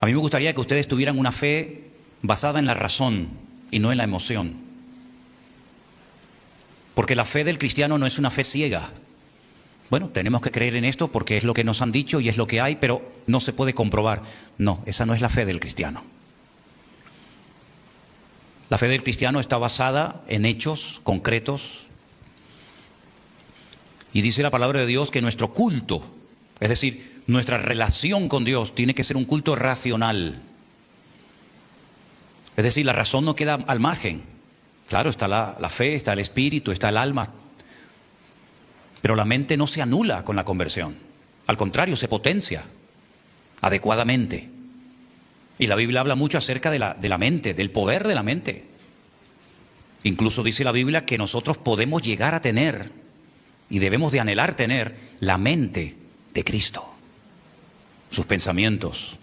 A mí me gustaría que ustedes tuvieran una fe basada en la razón y no en la emoción. Porque la fe del cristiano no es una fe ciega. Bueno, tenemos que creer en esto porque es lo que nos han dicho y es lo que hay, pero no se puede comprobar. No, esa no es la fe del cristiano. La fe del cristiano está basada en hechos concretos. Y dice la palabra de Dios que nuestro culto, es decir, nuestra relación con Dios tiene que ser un culto racional. Es decir, la razón no queda al margen. Claro, está la fe, está el espíritu, está el alma. Pero la mente no se anula con la conversión. Al contrario, se potencia adecuadamente. Y la Biblia habla mucho acerca de la mente, del poder de la mente. Incluso dice la Biblia que nosotros podemos llegar a tener y debemos de anhelar tener la mente de Cristo. Sus pensamientos,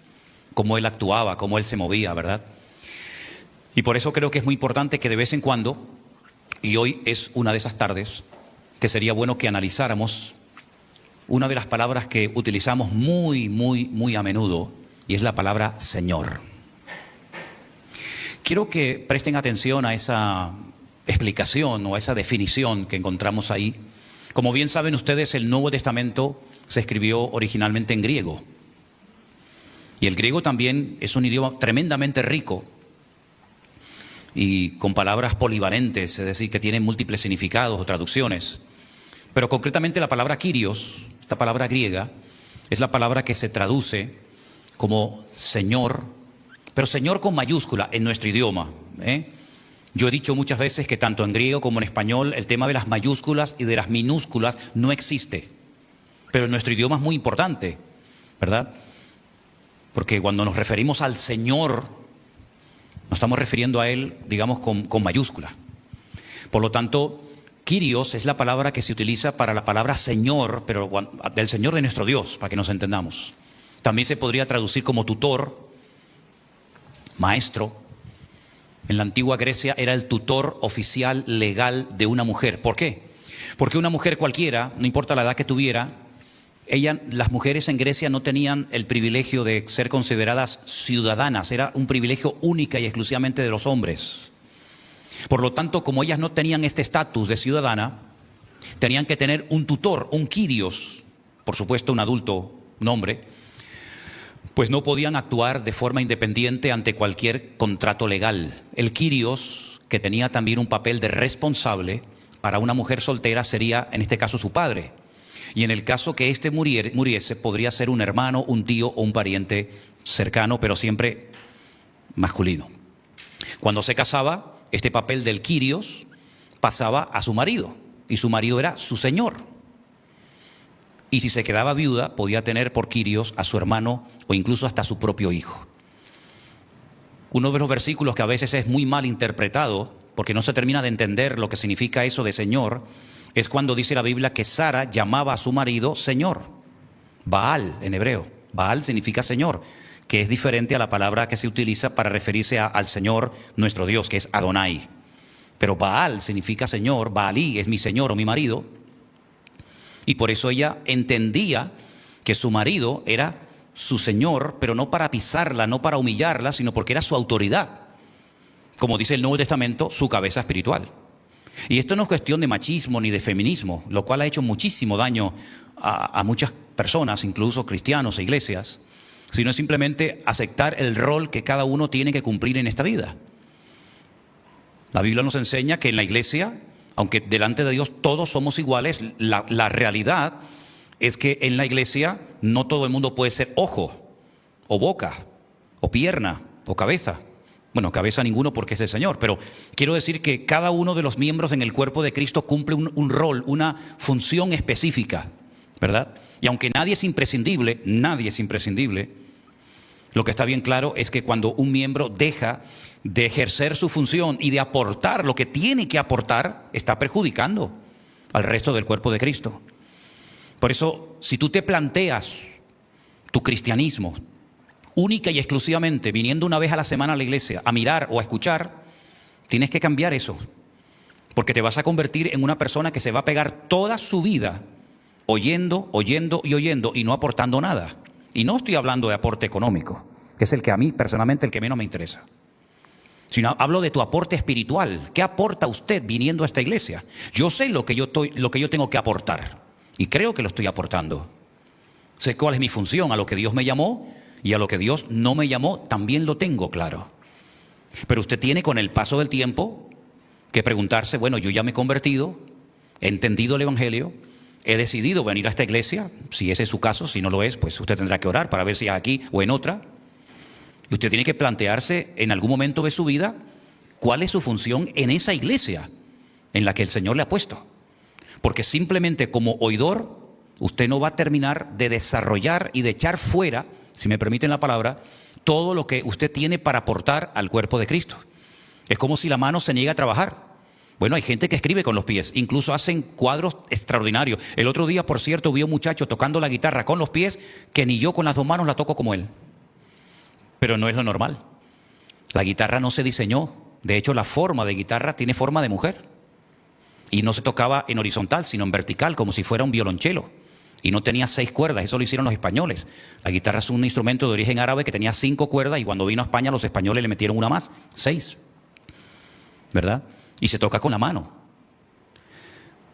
cómo Él actuaba, cómo Él se movía, ¿verdad? Y por eso creo que es muy importante que de vez en cuando, y hoy es una de esas tardes, que sería bueno que analizáramos una de las palabras que utilizamos muy a menudo, y es la palabra Señor. Quiero que presten atención a esa explicación o a esa definición que encontramos ahí. Como bien saben ustedes, el Nuevo Testamento se escribió originalmente en griego. Y el griego también es un idioma tremendamente rico y con palabras polivalentes, es decir, que tienen múltiples significados o traducciones. Pero concretamente la palabra Kyrios, esta palabra griega, es la palabra que se traduce como Señor, pero Señor con mayúscula en nuestro idioma. Yo he dicho muchas veces que tanto en griego como en español el tema de las mayúsculas y de las minúsculas no existe. Pero en nuestro idioma es muy importante, ¿verdad? Porque cuando nos referimos al Señor, nos estamos refiriendo a Él, digamos, con mayúscula. Por lo tanto, Kyrios es la palabra que se utiliza para la palabra Señor, pero del Señor de nuestro Dios, para que nos entendamos. También se podría traducir como tutor, maestro. En la antigua Grecia era el tutor oficial legal de una mujer. ¿Por qué? Porque una mujer cualquiera, no importa la edad que tuviera, las mujeres en Grecia no tenían el privilegio de ser consideradas ciudadanas, era un privilegio única y exclusivamente de los hombres. Por lo tanto, como ellas no tenían este estatus de ciudadana, tenían que tener un tutor, un Kyrios, por supuesto un adulto, un hombre, pues no podían actuar de forma independiente ante cualquier contrato legal. El Kyrios, que tenía también un papel de responsable para una mujer soltera, sería en este caso su padre. Y en el caso que éste muriese, podría ser un hermano, un tío o un pariente cercano, pero siempre masculino. Cuando se casaba, este papel del Kyrios pasaba a su marido, y su marido era su señor. Y si se quedaba viuda, podía tener por Kyrios a su hermano o incluso hasta a su propio hijo. Uno de los versículos que a veces es muy mal interpretado, porque no se termina de entender lo que significa eso de señor, es cuando dice la Biblia que Sara llamaba a su marido Señor. Baal en hebreo. Baal significa Señor, que es diferente a la palabra que se utiliza para referirse al Señor nuestro Dios, que es Adonai. Pero Baal significa Señor, Baalí es mi Señor o mi marido. Y por eso ella entendía que su marido era su Señor, pero no para pisarla, no para humillarla, sino porque era su autoridad. Como dice el Nuevo Testamento, su cabeza espiritual. Y esto no es cuestión de machismo ni de feminismo, lo cual ha hecho muchísimo daño a muchas personas, incluso cristianos e iglesias, sino es simplemente aceptar el rol que cada uno tiene que cumplir en esta vida. La Biblia nos enseña que en la iglesia, aunque delante de Dios todos somos iguales, la realidad es que en la iglesia no todo el mundo puede ser ojo, o boca, o pierna, o cabeza. Bueno, cabeza ninguno porque es el Señor, pero quiero decir que cada uno de los miembros en el cuerpo de Cristo cumple un rol, una función específica, ¿verdad? Y aunque nadie es imprescindible, lo que está bien claro es que cuando un miembro deja de ejercer su función y de aportar lo que tiene que aportar, está perjudicando al resto del cuerpo de Cristo. Por eso, si tú te planteas tu cristianismo única y exclusivamente viniendo una vez a la semana a la iglesia a mirar o a escuchar, tienes que cambiar eso, porque te vas a convertir en una persona que se va a pegar toda su vida oyendo y no aportando nada. Y no estoy hablando de aporte económico, que es el que a mí personalmente el que menos me interesa. Sino hablo de tu aporte espiritual. ¿Qué aporta usted viniendo a esta iglesia? Yo sé lo que yo tengo que aportar y creo que lo estoy aportando. Sé cuál es mi función, a lo que Dios me llamó y a lo que Dios no me llamó también lo tengo claro. Pero usted tiene con el paso del tiempo que preguntarse, bueno, yo ya me he convertido, he entendido el Evangelio, he decidido venir a esta iglesia, si ese es su caso, si no lo es, pues usted tendrá que orar para ver si es aquí o en otra. Y usted tiene que plantearse en algún momento de su vida cuál es su función en esa iglesia en la que el Señor le ha puesto. Porque simplemente como oidor, usted no va a terminar de desarrollar y de echar fuera, si me permiten la palabra, todo lo que usted tiene para aportar al cuerpo de Cristo. Es como si la mano se niega a trabajar. Bueno, hay gente que escribe con los pies, incluso hacen cuadros extraordinarios. El otro día, por cierto, vi a un muchacho tocando la guitarra con los pies que ni yo con las dos manos la toco como él. Pero no es lo normal. La guitarra no se diseñó. De hecho, la forma de guitarra tiene forma de mujer. Y no se tocaba en horizontal, sino en vertical, como si fuera un violonchelo. Y no tenía 6 cuerdas, eso lo hicieron los españoles. La guitarra es un instrumento de origen árabe que tenía 5 cuerdas y cuando vino a España los españoles le metieron una más, 6. ¿Verdad? Y se toca con la mano.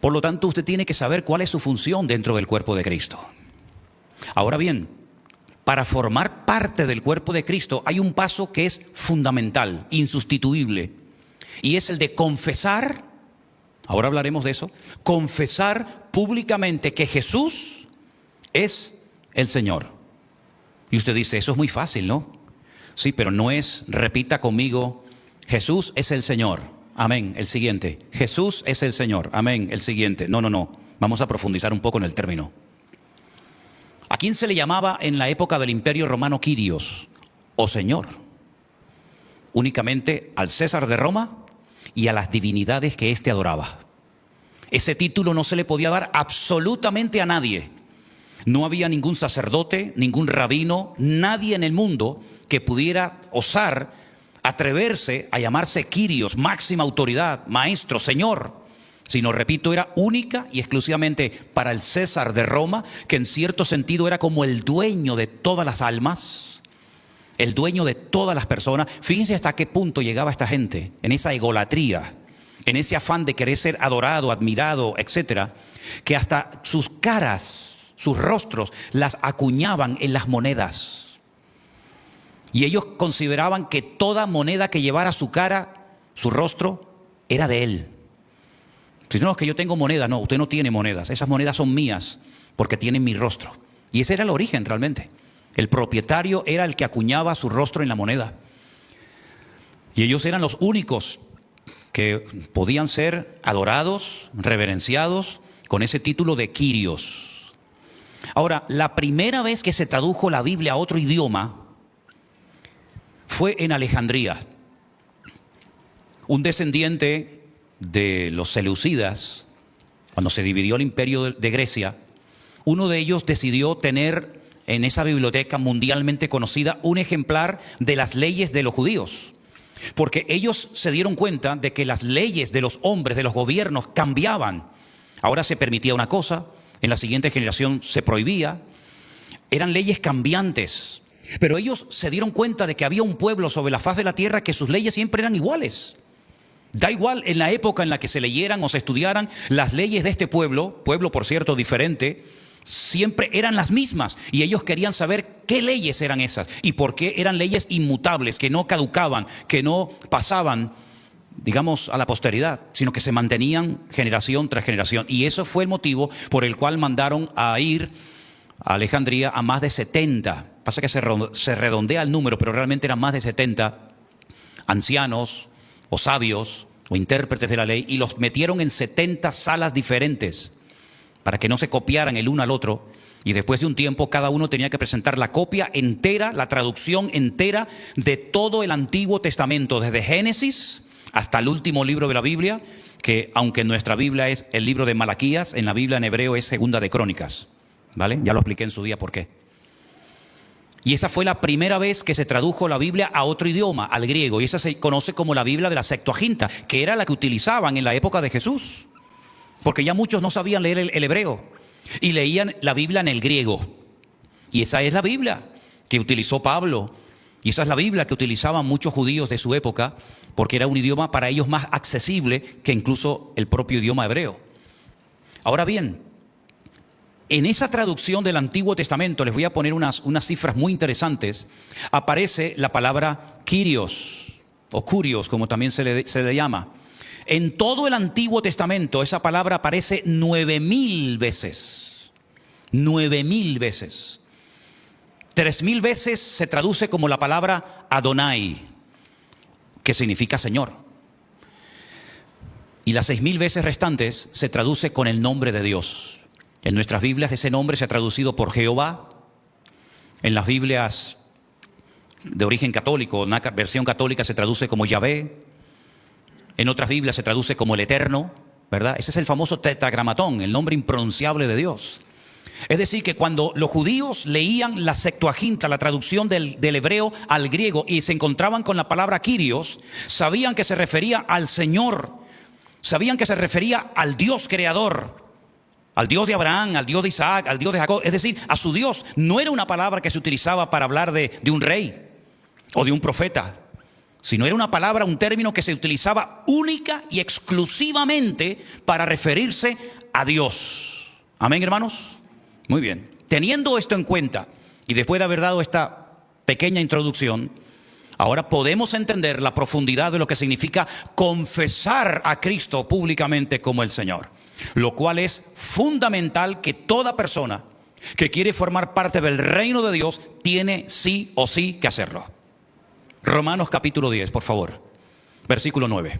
Por lo tanto, usted tiene que saber cuál es su función dentro del cuerpo de Cristo. Ahora bien, para formar parte del cuerpo de Cristo hay un paso que es fundamental, insustituible. Y es el de confesar, ahora hablaremos de eso, confesar públicamente que Jesús es el Señor. Y usted dice, eso es muy fácil, ¿no? Sí, pero no es, repita conmigo, Jesús es el Señor. Amén. El siguiente. Jesús es el Señor. Amén. El siguiente. No. Vamos a profundizar un poco en el término. ¿A quién se le llamaba en la época del Imperio Romano Kyrios o Señor? Únicamente al César de Roma y a las divinidades que éste adoraba. Ese título no se le podía dar absolutamente a nadie. No había ningún sacerdote, ningún rabino, nadie en el mundo que pudiera osar atreverse a llamarse Kyrios, máxima autoridad, maestro, Señor. Sino, repito, era única y exclusivamente para el César de Roma, que en cierto sentido era como el dueño de todas las almas, el dueño de todas las personas. Fíjense hasta qué punto llegaba esta gente, en esa egolatría, en ese afán de querer ser adorado, admirado, etcétera, que hasta sus caras, sus rostros, las acuñaban en las monedas. Y ellos consideraban que toda moneda que llevara su cara, su rostro, era de él. Si no, es que yo tengo monedas. No, usted no tiene monedas. Esas monedas son mías porque tienen mi rostro. Y ese era el origen realmente. El propietario era el que acuñaba su rostro en la moneda. Y ellos eran los únicos que podían ser adorados, reverenciados con ese título de Kyrios. Ahora, la primera vez que se tradujo la Biblia a otro idioma fue en Alejandría. Un descendiente de los seleucidas, cuando se dividió el imperio de Grecia, uno de ellos decidió tener en esa biblioteca mundialmente conocida un ejemplar de las leyes de los judíos, porque ellos se dieron cuenta de que las leyes de los hombres, de los gobiernos, cambiaban. Ahora se permitía una cosa, en la siguiente generación se prohibía. Eran leyes cambiantes, pero ellos se dieron cuenta de que había un pueblo sobre la faz de la tierra que sus leyes siempre eran iguales. Da igual en la época en la que se leyeran o se estudiaran, las leyes de este pueblo por cierto diferente, siempre eran las mismas. Y ellos querían saber qué leyes eran esas y por qué eran leyes inmutables, que no caducaban, que no pasaban, digamos, a la posteridad, sino que se mantenían generación tras generación. Y eso fue el motivo por el cual mandaron a ir a Alejandría a más de 70. Pasa que se redondea el número, pero realmente eran más de 70 ancianos o sabios o intérpretes de la ley, y los metieron en 70 salas diferentes para que no se copiaran el uno al otro. Y después de un tiempo cada uno tenía que presentar la copia entera, la traducción entera de todo el Antiguo Testamento, desde Génesis hasta el último libro de la Biblia, que aunque en nuestra Biblia es el libro de Malaquías, en la Biblia en hebreo es Segunda de Crónicas, ¿vale? Ya lo expliqué en su día por qué. Y esa fue la primera vez que se tradujo la Biblia a otro idioma, al griego. Y esa se conoce como la Biblia de la Septuaginta, que era la que utilizaban en la época de Jesús. Porque ya muchos no sabían leer el hebreo y leían la Biblia en el griego. Y esa es la Biblia que utilizó Pablo Y esa es la Biblia que utilizaban muchos judíos de su época, porque era un idioma para ellos más accesible que incluso el propio idioma hebreo. Ahora bien, en esa traducción del Antiguo Testamento, les voy a poner unas cifras muy interesantes, aparece la palabra Kyrios, o Kurios, como también se le llama. En todo el Antiguo Testamento esa palabra aparece 9,000 veces. 9,000 veces. 3,000 veces se traduce como la palabra Adonai, que significa Señor. Y las 6,000 veces restantes se traduce con el nombre de Dios. En nuestras Biblias ese nombre se ha traducido por Jehová. En las Biblias de origen católico, una versión católica, se traduce como Yahvé. En otras Biblias se traduce como el Eterno, ¿verdad? Ese es el famoso tetragramatón, el nombre impronunciable de Dios. Es decir, que cuando los judíos leían la Septuaginta, la traducción del hebreo al griego, y se encontraban con la palabra Kyrios, sabían que se refería al Señor, sabían que se refería al Dios creador, al Dios de Abraham, al Dios de Isaac, al Dios de Jacob, es decir, a su Dios. No era una palabra que se utilizaba para hablar de un rey o de un profeta, sino era una palabra, un término que se utilizaba única y exclusivamente para referirse a Dios. Amén, hermanos. Muy bien. Teniendo esto en cuenta, y después de haber dado esta pequeña introducción, ahora podemos entender la profundidad de lo que significa confesar a Cristo públicamente como el Señor, lo cual es fundamental que toda persona que quiere formar parte del reino de Dios tiene sí o sí que hacerlo. Romanos capítulo 10, por favor, versículo 9.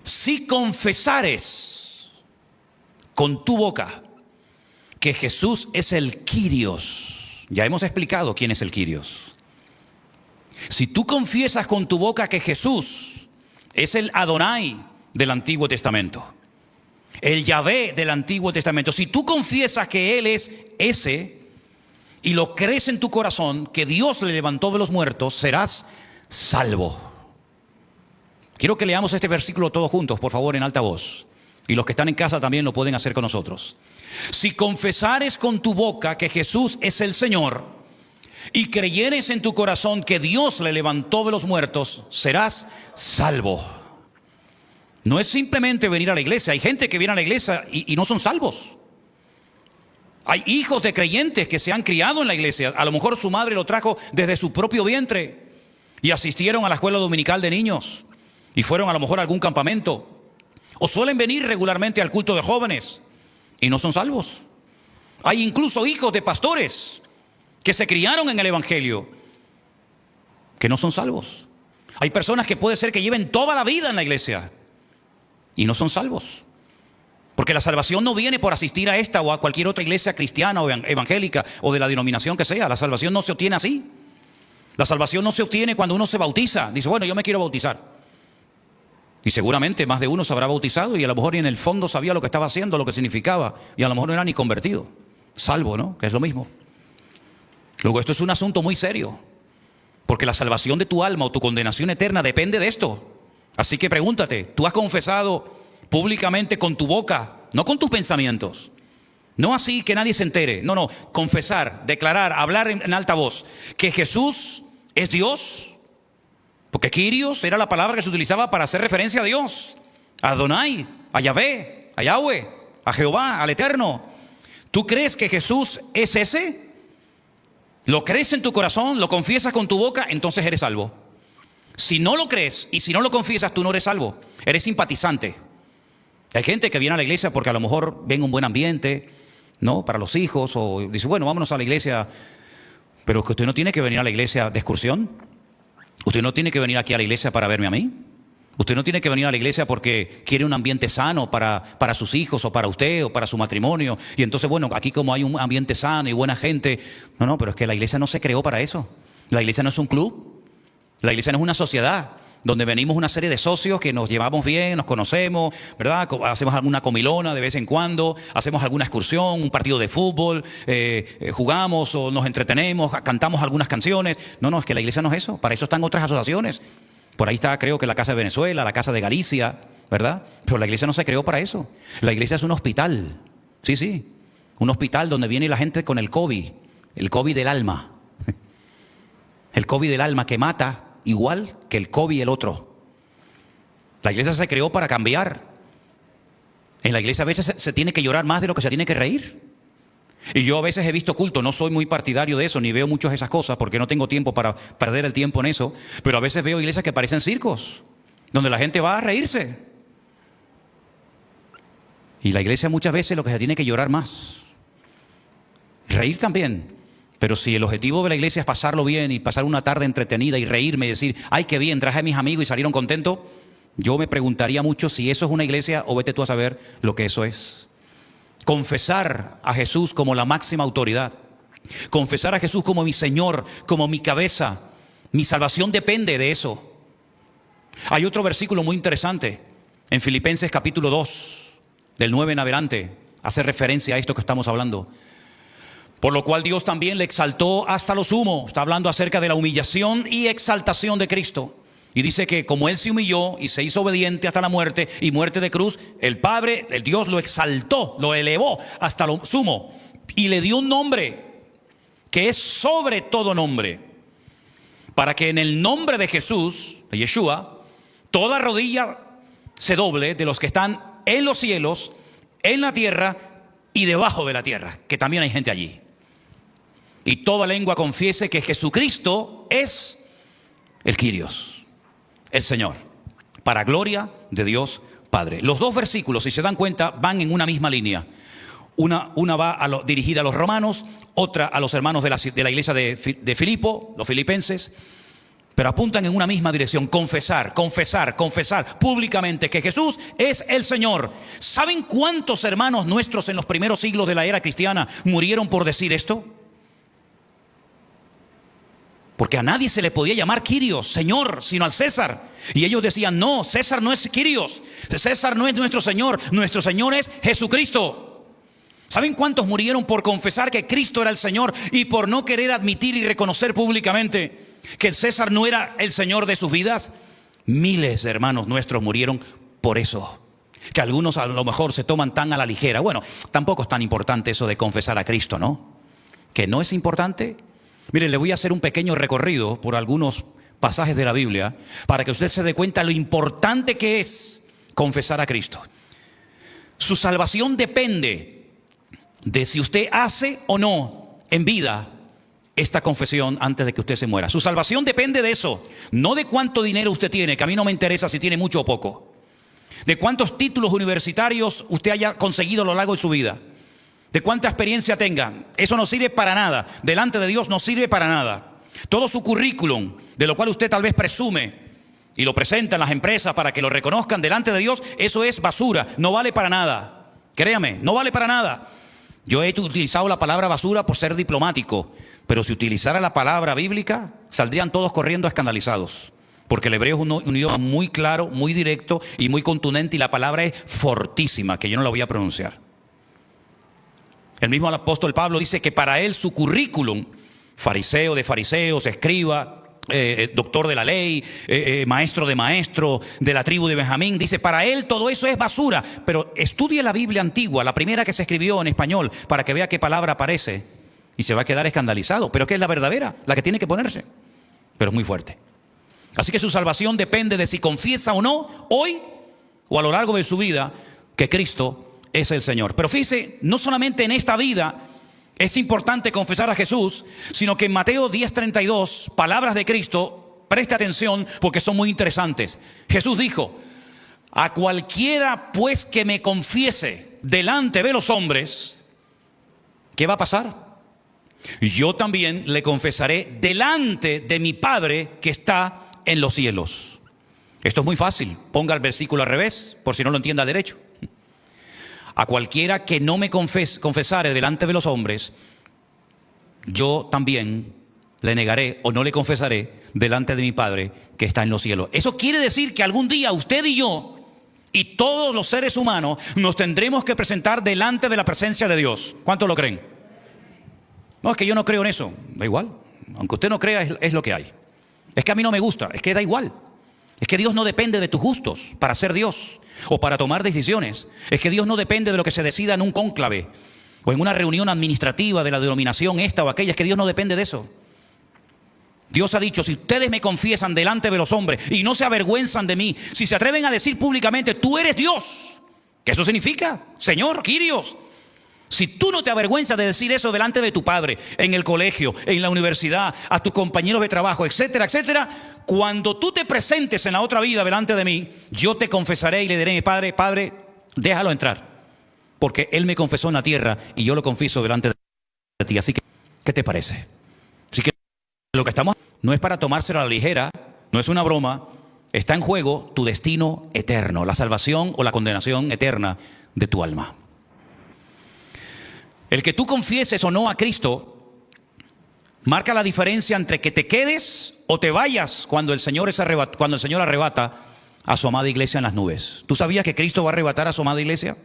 Si confesares con tu boca que Jesús es el Kyrios, ya hemos explicado quién es el Kyrios. Si tú confiesas con tu boca que Jesús es el Adonai del Antiguo Testamento, el Yahvé del Antiguo Testamento, si tú confiesas que Él es ese y lo crees en tu corazón, que Dios le levantó de los muertos, serás salvo. Quiero que leamos este versículo todos juntos, por favor, en alta voz. Y los que están en casa también lo pueden hacer con nosotros. Si confesares con tu boca que Jesús es el Señor y creyeres en tu corazón que Dios le levantó de los muertos, serás salvo. No es simplemente venir a la iglesia. Hay gente que viene a la iglesia y no son salvos. Hay hijos de creyentes que se han criado en la iglesia. A lo mejor su madre lo trajo desde su propio vientre y asistieron a la escuela dominical de niños y fueron a lo mejor a algún campamento. O suelen venir regularmente al culto de jóvenes y no son salvos. Hay incluso hijos de pastores que se criaron en el evangelio que no son salvos. Hay personas que puede ser que lleven toda la vida en la iglesia y no son salvos. Porque la salvación no viene por asistir a esta o a cualquier otra iglesia cristiana o evangélica o de la denominación que sea. La salvación no se obtiene así. La salvación no se obtiene cuando uno se bautiza. Dice, bueno, yo me quiero bautizar. Y seguramente más de uno se habrá bautizado y a lo mejor en el fondo sabía lo que estaba haciendo, lo que significaba. Y a lo mejor no era ni convertido. Salvo, ¿no? Que es lo mismo. Luego, esto es un asunto muy serio. Porque la salvación de tu alma o tu condenación eterna depende de esto. Así que pregúntate, ¿tú has confesado públicamente con tu boca, no con tus pensamientos, no así que nadie se entere, no, confesar, declarar, hablar en alta voz que Jesús es Dios? Porque Kyrios era la palabra que se utilizaba para hacer referencia a Dios, a Adonai, a Yahvé, a Yahweh, a Jehová, al Eterno. ¿Tú crees que Jesús es ese? ¿Lo crees en tu corazón? ¿Lo confiesas con tu boca? Entonces eres salvo. Si no lo crees y si no lo confiesas, tú no eres salvo, eres simpatizante. Hay gente que viene a la iglesia porque a lo mejor ven un buen ambiente, ¿no? Para los hijos, o dice, bueno, vámonos a la iglesia. Pero que usted no tiene que venir a la iglesia de excursión. Usted no tiene que venir aquí a la iglesia para verme a mí. Usted no tiene que venir a la iglesia porque quiere un ambiente sano para sus hijos o para usted o para su matrimonio. Y entonces, bueno, aquí como hay un ambiente sano y buena gente. No, pero es que la iglesia no se creó para eso. La iglesia no es un club. La iglesia no es una sociedad donde venimos una serie de socios que nos llevamos bien, nos conocemos, ¿verdad? Hacemos alguna comilona de vez en cuando, hacemos alguna excursión, un partido de fútbol, jugamos o nos entretenemos, cantamos algunas canciones. No, es que la iglesia no es eso. Para eso están otras asociaciones. Por ahí está, creo que la Casa de Venezuela, la Casa de Galicia, ¿verdad? Pero la iglesia no se creó para eso. La iglesia es un hospital. Sí. Un hospital donde viene la gente con el COVID del alma. El COVID del alma que mata igual que el COVID el otro. La iglesia se creó para cambiar. En la iglesia a veces se tiene que llorar más de lo que se tiene que reír. Y yo a veces he visto culto, no soy muy partidario de eso, ni veo muchas de esas cosas porque no tengo tiempo para perder el tiempo en eso, pero a veces veo iglesias que parecen circos, donde la gente va a reírse. Y la iglesia muchas veces lo que se tiene que llorar más. Reír también. Pero si el objetivo de la iglesia es pasarlo bien y pasar una tarde entretenida y reírme y decir, ay, qué bien, traje a mis amigos y salieron contentos, yo me preguntaría mucho si eso es una iglesia o vete tú a saber lo que eso es. Confesar a Jesús como la máxima autoridad. Confesar a Jesús como mi Señor, como mi cabeza. Mi salvación depende de eso. Hay otro versículo muy interesante en Filipenses capítulo 2, del 9 en adelante. Hace referencia a esto que estamos hablando. Por lo cual Dios también le exaltó hasta lo sumo. Está hablando acerca de la humillación y exaltación de Cristo. Y dice que como Él se humilló y se hizo obediente hasta la muerte y muerte de cruz, el Padre, el Dios lo exaltó, lo elevó hasta lo sumo y le dio un nombre que es sobre todo nombre, para que en el nombre de Jesús, de Yeshua, toda rodilla se doble de los que están en los cielos, en la tierra y debajo de la tierra, que también hay gente allí. Y toda lengua confiese que Jesucristo es el Kyrios, el Señor, para gloria de Dios Padre. Los dos versículos, si se dan cuenta, van en una misma línea. Una va dirigida a los romanos, otra a los hermanos de la iglesia de Filipo, los filipenses, pero apuntan en una misma dirección. Confesar públicamente que Jesús es el Señor. ¿Saben cuántos hermanos nuestros en los primeros siglos de la era cristiana murieron por decir esto? Porque a nadie se le podía llamar Kyrios, Señor, sino al César. Y ellos decían, no, César no es Kyrios, César no es nuestro Señor es Jesucristo. ¿Saben cuántos murieron por confesar que Cristo era el Señor y por no querer admitir y reconocer públicamente que César no era el Señor de sus vidas? Miles de hermanos nuestros murieron por eso. Que algunos a lo mejor se toman tan a la ligera. Bueno, tampoco es tan importante eso de confesar a Cristo, ¿no? Que no es importante. Miren, le voy a hacer un pequeño recorrido por algunos pasajes de la Biblia para que usted se dé cuenta lo importante que es confesar a Cristo. Su salvación depende de si usted hace o no en vida esta confesión antes de que usted se muera. Su salvación depende de eso, no de cuánto dinero usted tiene, que a mí no me interesa si tiene mucho o poco, de cuántos títulos universitarios usted haya conseguido a lo largo de su vida, de cuánta experiencia tenga. Eso no sirve para nada. Delante de Dios no sirve para nada. Todo su currículum, de lo cual usted tal vez presume y lo presenta en las empresas para que lo reconozcan delante de Dios, eso es basura, no vale para nada. Créame, no vale para nada. Yo he utilizado la palabra basura por ser diplomático, pero si utilizara la palabra bíblica, saldrían todos corriendo escandalizados. Porque el hebreo es un idioma muy claro, muy directo y muy contundente, y la palabra es fortísima, que yo no la voy a pronunciar. El mismo apóstol Pablo dice que para él su currículum, fariseo de fariseos, escriba, doctor de la ley, maestro de maestro, de la tribu de Benjamín, dice, para él todo eso es basura. Pero estudie la Biblia antigua, la primera que se escribió en español, para que vea qué palabra aparece, y se va a quedar escandalizado. Pero ¿qué es la verdadera? La que tiene que ponerse. Pero es muy fuerte. Así que su salvación depende de si confiesa o no, hoy o a lo largo de su vida, que Cristo es el Señor. Pero fíjese, no solamente en esta vida es importante confesar a Jesús, sino que en Mateo 10:32, palabras de Cristo, preste atención porque son muy interesantes. Jesús dijo, a cualquiera pues que me confiese delante de los hombres, ¿qué va a pasar? Yo también le confesaré delante de mi Padre que está en los cielos. Esto es muy fácil. Ponga el versículo al revés, por si no lo entienda al derecho. A cualquiera que no me confesare delante de los hombres, yo también le negaré o no le confesaré delante de mi Padre que está en los cielos. Eso quiere decir que algún día usted y yo y todos los seres humanos nos tendremos que presentar delante de la presencia de Dios. ¿Cuántos lo creen? No, es que yo no creo en eso. Da igual. Aunque usted no crea, es lo que hay. Es que a mí no me gusta. Es que da igual. Es que Dios no depende de tus gustos para ser Dios o para tomar decisiones. Es que Dios no depende de lo que se decida en un cónclave o en una reunión administrativa de la denominación esta o aquella. Es que Dios no depende de eso. Dios ha dicho, si ustedes me confiesan delante de los hombres y no se avergüenzan de mí, si se atreven a decir públicamente, tú eres Dios, ¿qué eso significa? Señor, Kyrios. Si tú no te avergüenzas de decir eso delante de tu padre, en el colegio, en la universidad, a tus compañeros de trabajo, etcétera, etcétera, cuando tú te presentes en la otra vida delante de mí, yo te confesaré y le diré a mi padre, Padre, déjalo entrar, porque él me confesó en la tierra y yo lo confieso delante de ti. Así que, ¿qué te parece? Así que lo que estamos no es para tomárselo a la ligera, no es una broma, está en juego tu destino eterno, la salvación o la condenación eterna de tu alma. El que tú confieses o no a Cristo marca la diferencia entre que te quedes o te vayas cuando el Señor arrebata a su amada iglesia en las nubes. ¿Tú sabías que Cristo va a arrebatar a su amada iglesia?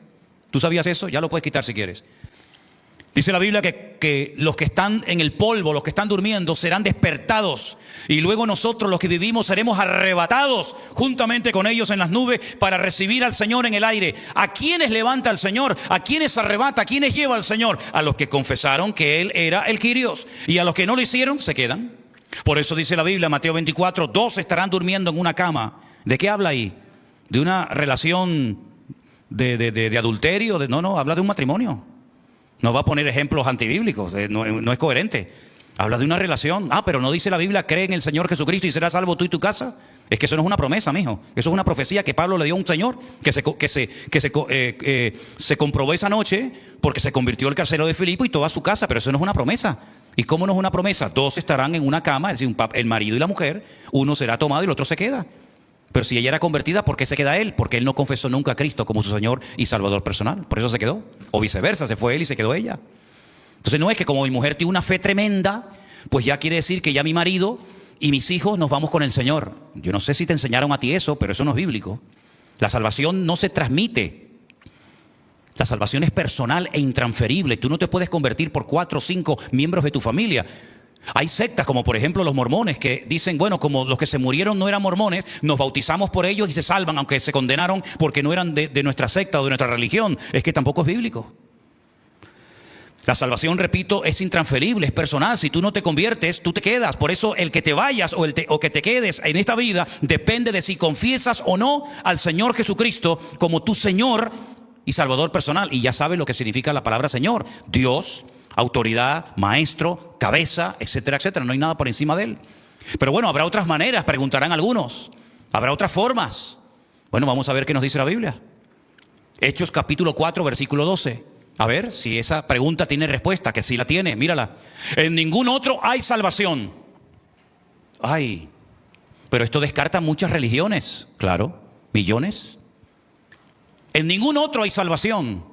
¿Tú sabías eso? Ya lo puedes quitar si quieres. Dice la Biblia que los que están en el polvo, los que están durmiendo, serán despertados. Y luego nosotros, los que vivimos, seremos arrebatados juntamente con ellos en las nubes para recibir al Señor en el aire. ¿A quiénes levanta el Señor? ¿A quiénes arrebata? ¿A quiénes lleva al Señor? A los que confesaron que Él era el Kyrios. Y a los que no lo hicieron, se quedan. Por eso dice la Biblia, Mateo 24, 2 estarán durmiendo en una cama. ¿De qué habla ahí? ¿De una relación de adulterio? No, habla de un matrimonio. No va a poner ejemplos antibíblicos, no es coherente. Habla de una relación. Pero no dice la Biblia, cree en el Señor Jesucristo y serás salvo tú y tu casa. Es que eso no es una promesa, mijo. Eso es una profecía que Pablo le dio a un señor que se comprobó esa noche porque se convirtió el carcelero de Filipo y toda su casa. Pero eso no es una promesa. ¿Y cómo no es una promesa? Dos estarán en una cama, es decir, el marido y la mujer. Uno será tomado y el otro se queda. Pero si ella era convertida, ¿por qué se queda él? Porque él no confesó nunca a Cristo como su Señor y Salvador personal. Por eso se quedó. O viceversa, se fue él y se quedó ella. Entonces no es que como mi mujer tiene una fe tremenda, pues ya quiere decir que ya mi marido y mis hijos nos vamos con el Señor. Yo no sé si te enseñaron a ti eso, pero eso no es bíblico. La salvación no se transmite. La salvación es personal e intransferible. Tú no te puedes convertir por 4 o 5 miembros de tu familia. Hay sectas como por ejemplo los mormones que dicen, bueno, como los que se murieron no eran mormones, nos bautizamos por ellos y se salvan, aunque se condenaron porque no eran de nuestra secta o de nuestra religión. Es que tampoco es bíblico. La salvación, repito, es intransferible, es personal. Si tú no te conviertes, tú te quedas. Por eso el que te vayas o que te quedes en esta vida depende de si confiesas o no al Señor Jesucristo como tu Señor y Salvador personal. Y ya sabes lo que significa la palabra Señor. Dios, autoridad, maestro, cabeza, etcétera, etcétera. No hay nada por encima de él. Pero bueno, habrá otras maneras, preguntarán algunos. Habrá otras formas. Bueno, vamos a ver qué nos dice la Biblia. Hechos capítulo 4, versículo 12. A ver si esa pregunta tiene respuesta, que sí la tiene, mírala. En ningún otro hay salvación. Pero esto descarta muchas religiones. Claro, millones. En ningún otro hay salvación.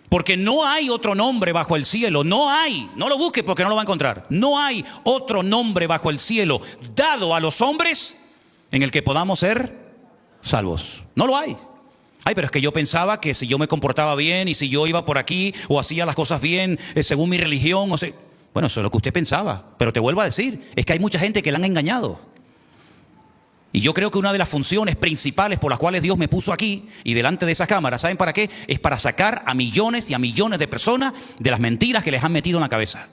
Porque no hay otro nombre bajo el cielo, no hay, no lo busque porque no lo va a encontrar. No hay otro nombre bajo el cielo dado a los hombres en el que podamos ser salvos. No lo hay. Pero es que yo pensaba que si yo me comportaba bien y si yo iba por aquí o hacía las cosas bien según mi religión, bueno, eso es lo que usted pensaba. Pero te vuelvo a decir, es que hay mucha gente que la han engañado. Y yo creo que una de las funciones principales por las cuales Dios me puso aquí y delante de esas cámaras, ¿saben para qué? Es para sacar a millones y a millones de personas de las mentiras que les han metido en la cabeza.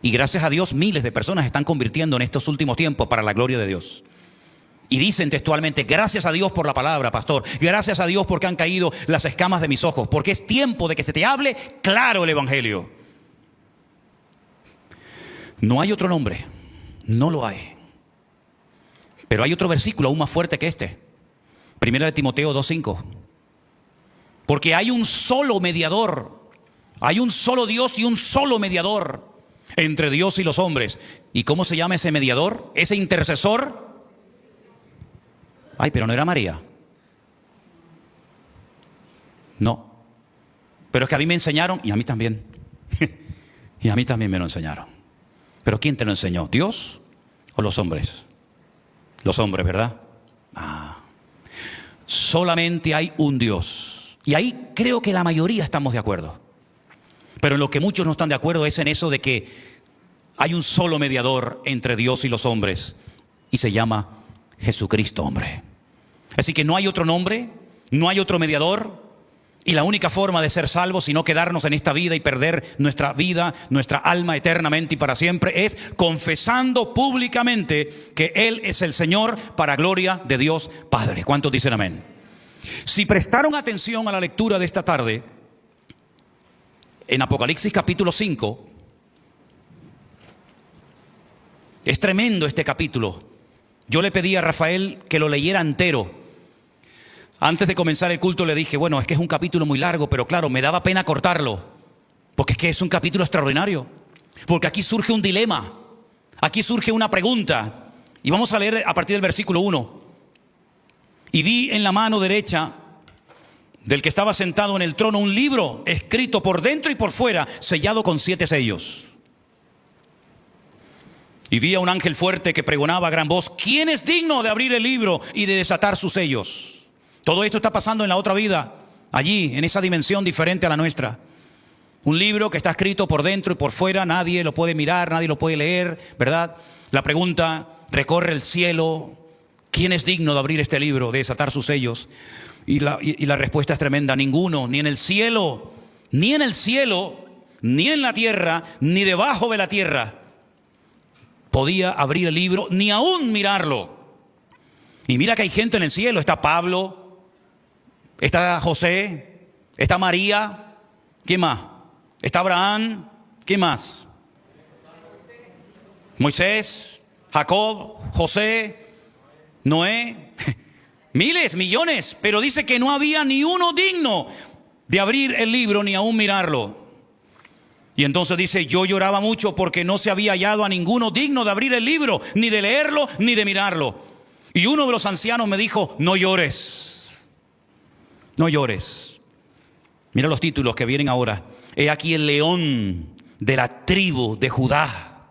Y gracias a Dios, miles de personas se están convirtiendo en estos últimos tiempos para la gloria de Dios. Y dicen textualmente, gracias a Dios por la palabra, pastor. Gracias a Dios porque han caído las escamas de mis ojos. Porque es tiempo de que se te hable claro el evangelio. No hay otro nombre. No lo hay. Pero hay otro versículo aún más fuerte que este. Primera de Timoteo 2:5. Porque hay un solo mediador. Hay un solo Dios y un solo mediador entre Dios y los hombres. ¿Y cómo se llama ese mediador? Ese intercesor. Pero no era María. No. Pero es que a mí me enseñaron y a mí también. Y a mí también me lo enseñaron. ¿Pero quién te lo enseñó? ¿Dios o los hombres? Los hombres, ¿verdad? Solamente hay un Dios. Y ahí creo que la mayoría estamos de acuerdo. Pero en lo que muchos no están de acuerdo es en eso de que hay un solo mediador entre Dios y los hombres. Y se llama Jesucristo, hombre. Así que no hay otro nombre, no hay otro mediador. Y la única forma de ser salvos y no quedarnos en esta vida y perder nuestra vida, nuestra alma eternamente y para siempre, es confesando públicamente que Él es el Señor para gloria de Dios Padre. ¿Cuántos dicen amén? Si prestaron atención a la lectura de esta tarde, en Apocalipsis capítulo 5, es tremendo este capítulo. Yo le pedí a Rafael que lo leyera entero. Antes de comenzar el culto le dije, bueno, es que es un capítulo muy largo, pero claro, me daba pena cortarlo, porque es que es un capítulo extraordinario, porque aquí surge un dilema, aquí surge una pregunta, y vamos a leer a partir del versículo 1. Y vi en la mano derecha del que estaba sentado en el trono un libro escrito por dentro y por fuera, sellado con 7 sellos. Y vi a un ángel fuerte que pregonaba a gran voz, ¿quién es digno de abrir el libro y de desatar sus sellos? Todo esto está pasando en la otra vida, allí, en esa dimensión diferente a la nuestra. Un libro que está escrito por dentro y por fuera, nadie lo puede mirar, nadie lo puede leer, ¿verdad? La pregunta recorre el cielo, ¿quién es digno de abrir este libro, de desatar sus sellos? Y la respuesta es tremenda, ninguno, ni en el cielo, ni en la tierra, ni debajo de la tierra, podía abrir el libro, ni aún mirarlo. Y mira que hay gente en el cielo, está Pablo, está José, está María, ¿quién más? Está Abraham, ¿quién más? Moisés, Jacob, José, Noé, miles, millones, pero dice que no había ni uno digno de abrir el libro ni aún mirarlo. Y entonces dice, yo lloraba mucho porque no se había hallado a ninguno digno de abrir el libro, ni de leerlo, ni de mirarlo. Y uno de los ancianos me dijo, no llores. No llores. Mira los títulos que vienen ahora. He aquí el león de la tribu de Judá,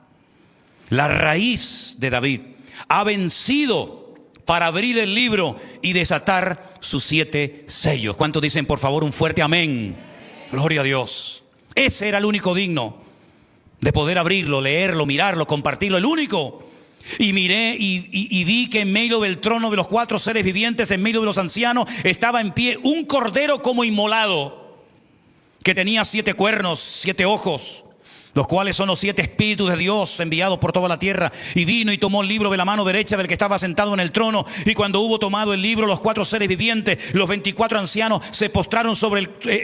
la raíz de David, ha vencido para abrir el libro y desatar sus 7 sellos. ¿Cuántos dicen por favor un fuerte amén? Gloria a Dios. Ese era el único digno de poder abrirlo, leerlo, mirarlo, compartirlo, el único. Y miré y vi que en medio del trono de los 4 seres vivientes, en medio de los ancianos, estaba en pie un cordero como inmolado, que tenía 7 cuernos, 7 ojos, los cuales son los 7 espíritus de Dios enviados por toda la tierra. Y vino y tomó el libro de la mano derecha del que estaba sentado en el trono. Y cuando hubo tomado el libro, los 4 seres vivientes, los 24 ancianos, se postraron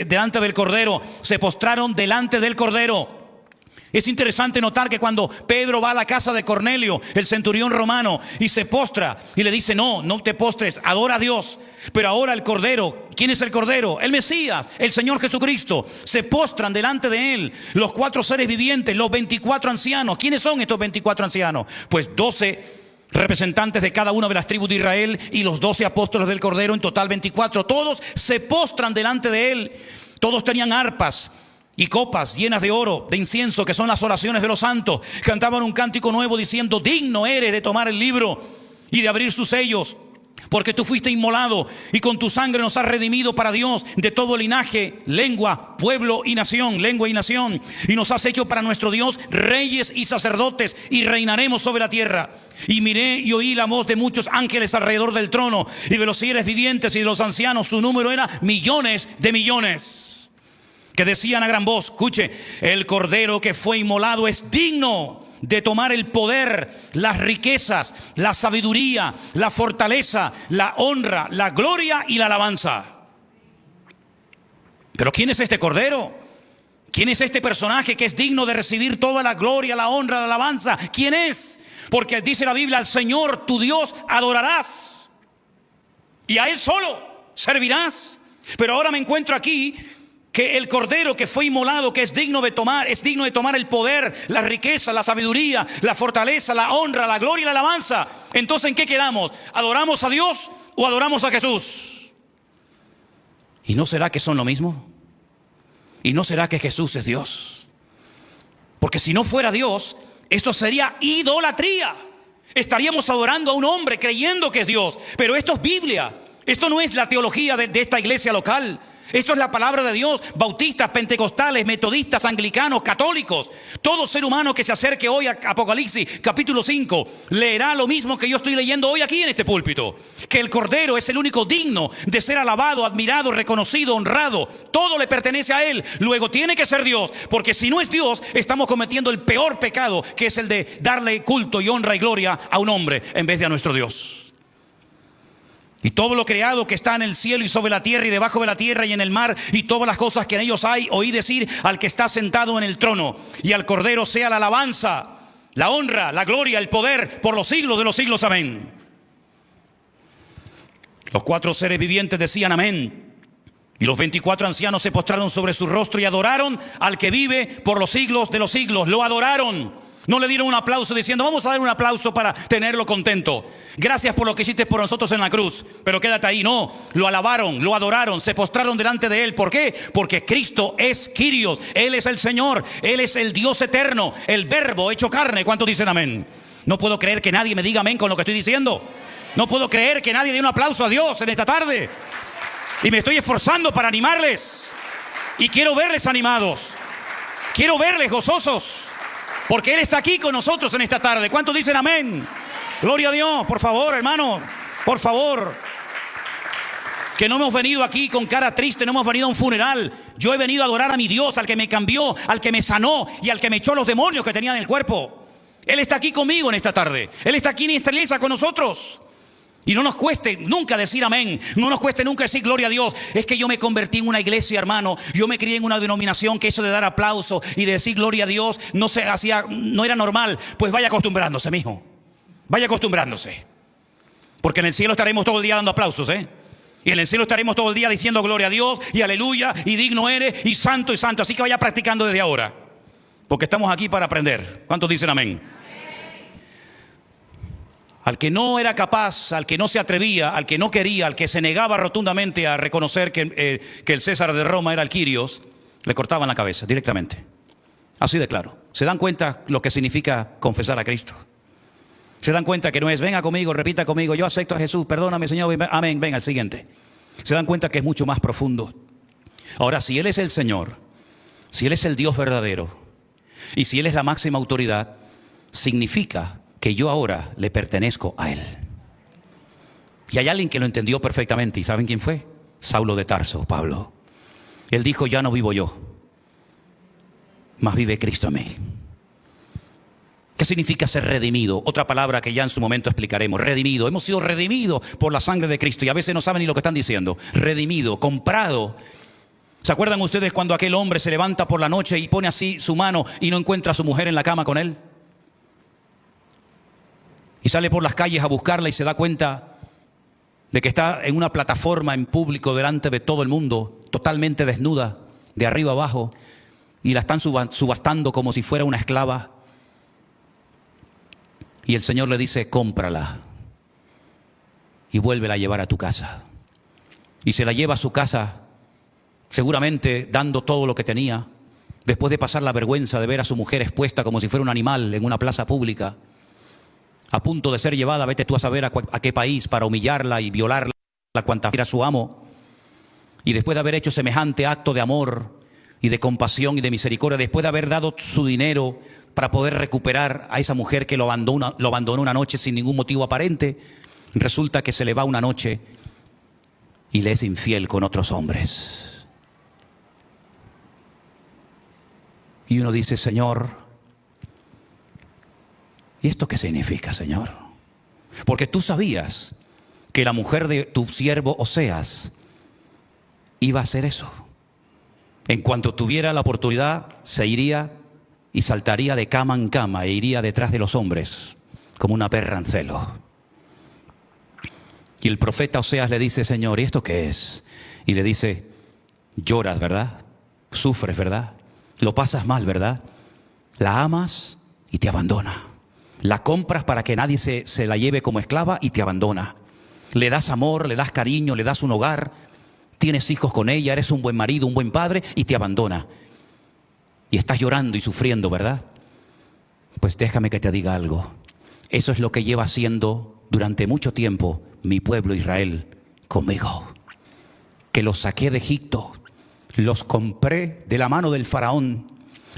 delante del cordero, se postraron delante del cordero. Es interesante notar que cuando Pedro va a la casa de Cornelio, el centurión romano, y se postra y le dice, no te postres, adora a Dios. Pero ahora el Cordero, ¿quién es el Cordero? El Mesías, el Señor Jesucristo. Se postran delante de Él los 4 seres vivientes, los 24 ancianos. ¿Quiénes son estos 24 ancianos? Pues 12 representantes de cada una de las tribus de Israel y los 12 apóstoles del Cordero, en total 24. Todos se postran delante de Él. Todos tenían arpas y copas llenas de oro, de incienso, que son las oraciones de los santos. Cantaban un cántico nuevo diciendo, digno eres de tomar el libro y de abrir sus sellos, porque tú fuiste inmolado y con tu sangre nos has redimido para Dios de todo linaje, lengua, pueblo y nación, lengua y nación. Y nos has hecho para nuestro Dios reyes y sacerdotes y reinaremos sobre la tierra. Y miré y oí la voz de muchos ángeles alrededor del trono y de los seres vivientes y de los ancianos. Su número era millones de millones, que decían a gran voz, escuche, el cordero que fue inmolado es digno de tomar el poder, las riquezas, la sabiduría, la fortaleza, la honra, la gloria y la alabanza. Pero ¿quién es este cordero? ¿Quién es este personaje que es digno de recibir toda la gloria, la honra, la alabanza? ¿Quién es? Porque dice la Biblia, al Señor tu Dios adorarás y a Él solo servirás. Pero ahora me encuentro aquí que el cordero que fue inmolado, que es digno de tomar el poder, la riqueza, la sabiduría, la fortaleza, la honra, la gloria y la alabanza. Entonces, ¿en qué quedamos? ¿Adoramos a Dios o adoramos a Jesús? ¿Y no será que son lo mismo? ¿Y no será que Jesús es Dios? Porque si no fuera Dios, esto sería idolatría. Estaríamos adorando a un hombre creyendo que es Dios. Pero esto es Biblia. Esto no es la teología de esta iglesia local. Esto es la palabra de Dios. Bautistas, pentecostales, metodistas, anglicanos, católicos. Todo ser humano que se acerque hoy a Apocalipsis capítulo 5 leerá lo mismo que yo estoy leyendo hoy aquí en este púlpito. Que el Cordero es el único digno de ser alabado, admirado, reconocido, honrado. Todo le pertenece a Él. Luego tiene que ser Dios, porque si no es Dios, estamos cometiendo el peor pecado, que es el de darle culto y honra y gloria a un hombre en vez de a nuestro Dios. Y todo lo creado que está en el cielo y sobre la tierra y debajo de la tierra y en el mar y todas las cosas que en ellos hay, oí decir al que está sentado en el trono y al Cordero sea la alabanza, la honra, la gloria, el poder por los siglos de los siglos. Amén. Los 4 seres vivientes decían amén. Y los 24 ancianos se postraron sobre su rostro y adoraron al que vive por los siglos de los siglos. Lo adoraron. No le dieron un aplauso diciendo, vamos a dar un aplauso para tenerlo contento. Gracias por lo que hiciste por nosotros en la cruz, pero quédate ahí. No, lo alabaron, lo adoraron, se postraron delante de Él. ¿Por qué? Porque Cristo es Kyrios, Él es el Señor, Él es el Dios eterno, el Verbo hecho carne. ¿Cuántos dicen amén? No puedo creer que nadie me diga amén con lo que estoy diciendo. No puedo creer que nadie dé un aplauso a Dios en esta tarde. Y me estoy esforzando para animarles. Y quiero verles animados. Quiero verles gozosos. Porque Él está aquí con nosotros en esta tarde. ¿Cuántos dicen amén? Gloria a Dios. Por favor, hermano. Por favor. Que no hemos venido aquí con cara triste. No hemos venido a un funeral. Yo he venido a adorar a mi Dios, al que me cambió, al que me sanó y al que me echó los demonios que tenía en el cuerpo. Él está aquí conmigo en esta tarde. Él está aquí en esta iglesia con nosotros. Y no nos cueste nunca decir amén. No nos cueste nunca decir gloria a Dios. Es que yo me convertí en una iglesia, hermano. Yo me crié en una denominación que eso de dar aplauso y de decir gloria a Dios no se hacía, no era normal. Pues vaya acostumbrándose, mijo. Vaya acostumbrándose. Porque en el cielo estaremos todo el día dando aplausos, Y en el cielo estaremos todo el día diciendo gloria a Dios y aleluya y digno eres y santo y santo. Así que vaya practicando desde ahora. Porque estamos aquí para aprender. ¿Cuántos dicen amén? Al que no era capaz, al que no se atrevía, al que no quería, al que se negaba rotundamente a reconocer que el César de Roma era el Kyrios, le cortaban la cabeza directamente. Así de claro. ¿Se dan cuenta lo que significa confesar a Cristo? ¿Se dan cuenta que no es venga conmigo, repita conmigo, yo acepto a Jesús, perdóname Señor, amén, venga al siguiente? ¿Se dan cuenta que es mucho más profundo? Ahora, si Él es el Señor, si Él es el Dios verdadero y si Él es la máxima autoridad, significa que yo ahora le pertenezco a Él. Y hay alguien que lo entendió perfectamente. ¿Y saben quién fue? Saulo de Tarso, Pablo. Él dijo, ya no vivo yo, mas vive Cristo en mí. ¿Qué significa ser redimido? Otra palabra que ya en su momento explicaremos. Redimido. Hemos sido redimidos por la sangre de Cristo. Y a veces no saben ni lo que están diciendo. Redimido, comprado. ¿Se acuerdan ustedes cuando aquel hombre se levanta por la noche y pone así su mano y no encuentra a su mujer en la cama con él? Y sale por las calles a buscarla y se da cuenta de que está en una plataforma en público delante de todo el mundo, totalmente desnuda, de arriba abajo, y la están subastando como si fuera una esclava. Y el Señor le dice, cómprala y vuélvela a llevar a tu casa. Y se la lleva a su casa, seguramente dando todo lo que tenía, después de pasar la vergüenza de ver a su mujer expuesta como si fuera un animal en una plaza pública, a punto de ser llevada, vete tú a saber a qué país, para humillarla y violarla cuanta era su amo. Y después de haber hecho semejante acto de amor y de compasión y de misericordia, después de haber dado su dinero para poder recuperar a esa mujer que lo abandonó una noche sin ningún motivo aparente, resulta que se le va una noche y le es infiel con otros hombres. Y uno dice, Señor, ¿y esto qué significa, Señor? Porque tú sabías que la mujer de tu siervo Oseas iba a hacer eso. En cuanto tuviera la oportunidad, se iría y saltaría de cama en cama e iría detrás de los hombres como una perra en celo. Y el profeta Oseas le dice, Señor, ¿y esto qué es? Y le dice, lloras, ¿verdad? Sufres, ¿verdad? Lo pasas mal, ¿verdad? La amas y te abandona. La compras para que nadie se la lleve como esclava y te abandona. Le das amor, le das cariño, le das un hogar, tienes hijos con ella, eres un buen marido, un buen padre y te abandona. Y estás llorando y sufriendo, ¿verdad? Pues déjame que te diga algo. Eso es lo que lleva haciendo durante mucho tiempo mi pueblo Israel conmigo. Que los saqué de Egipto, Los compré de la mano del faraón.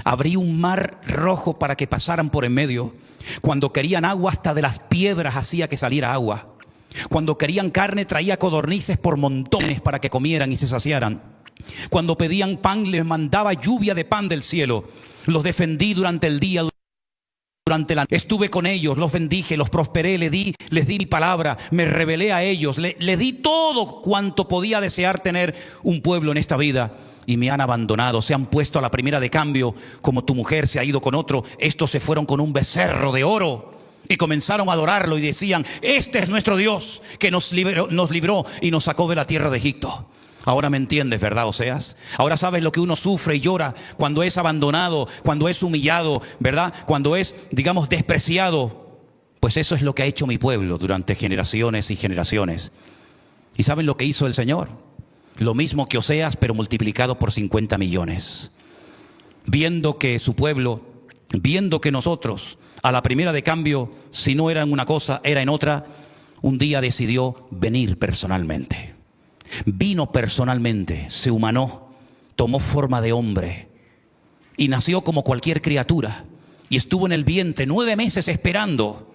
Abrí un mar rojo para que pasaran por en medio. Cuando querían agua, hasta de las piedras hacía que saliera agua. Cuando querían carne, traía codornices por montones para que comieran y se saciaran. Cuando pedían pan, les mandaba lluvia de pan del cielo. Los defendí durante el día, durante la noche. Estuve con ellos, los bendije, los prosperé, les di mi palabra, me revelé a ellos, les di todo cuanto podía desear tener un pueblo en esta vida. Y me han abandonado, se han puesto a la primera de cambio, como tu mujer se ha ido con otro. Estos se fueron con un becerro de oro y comenzaron a adorarlo y decían: este es nuestro Dios que nos libró y nos sacó de la tierra de Egipto. Ahora me entiendes, ¿verdad, Oseas? Ahora sabes lo que uno sufre y llora cuando es abandonado, cuando es humillado, ¿verdad? Cuando es, digamos, despreciado. Pues eso es lo que ha hecho mi pueblo durante generaciones y generaciones. ¿Y saben lo que hizo el Señor? Lo mismo que Oseas, pero multiplicado por 50 millones. Viendo que su pueblo, viendo que nosotros, a la primera de cambio, si no era en una cosa, era en otra, un día decidió venir personalmente. Vino personalmente, se humanó, tomó forma de hombre y nació como cualquier criatura. Y estuvo en el vientre 9 meses esperando,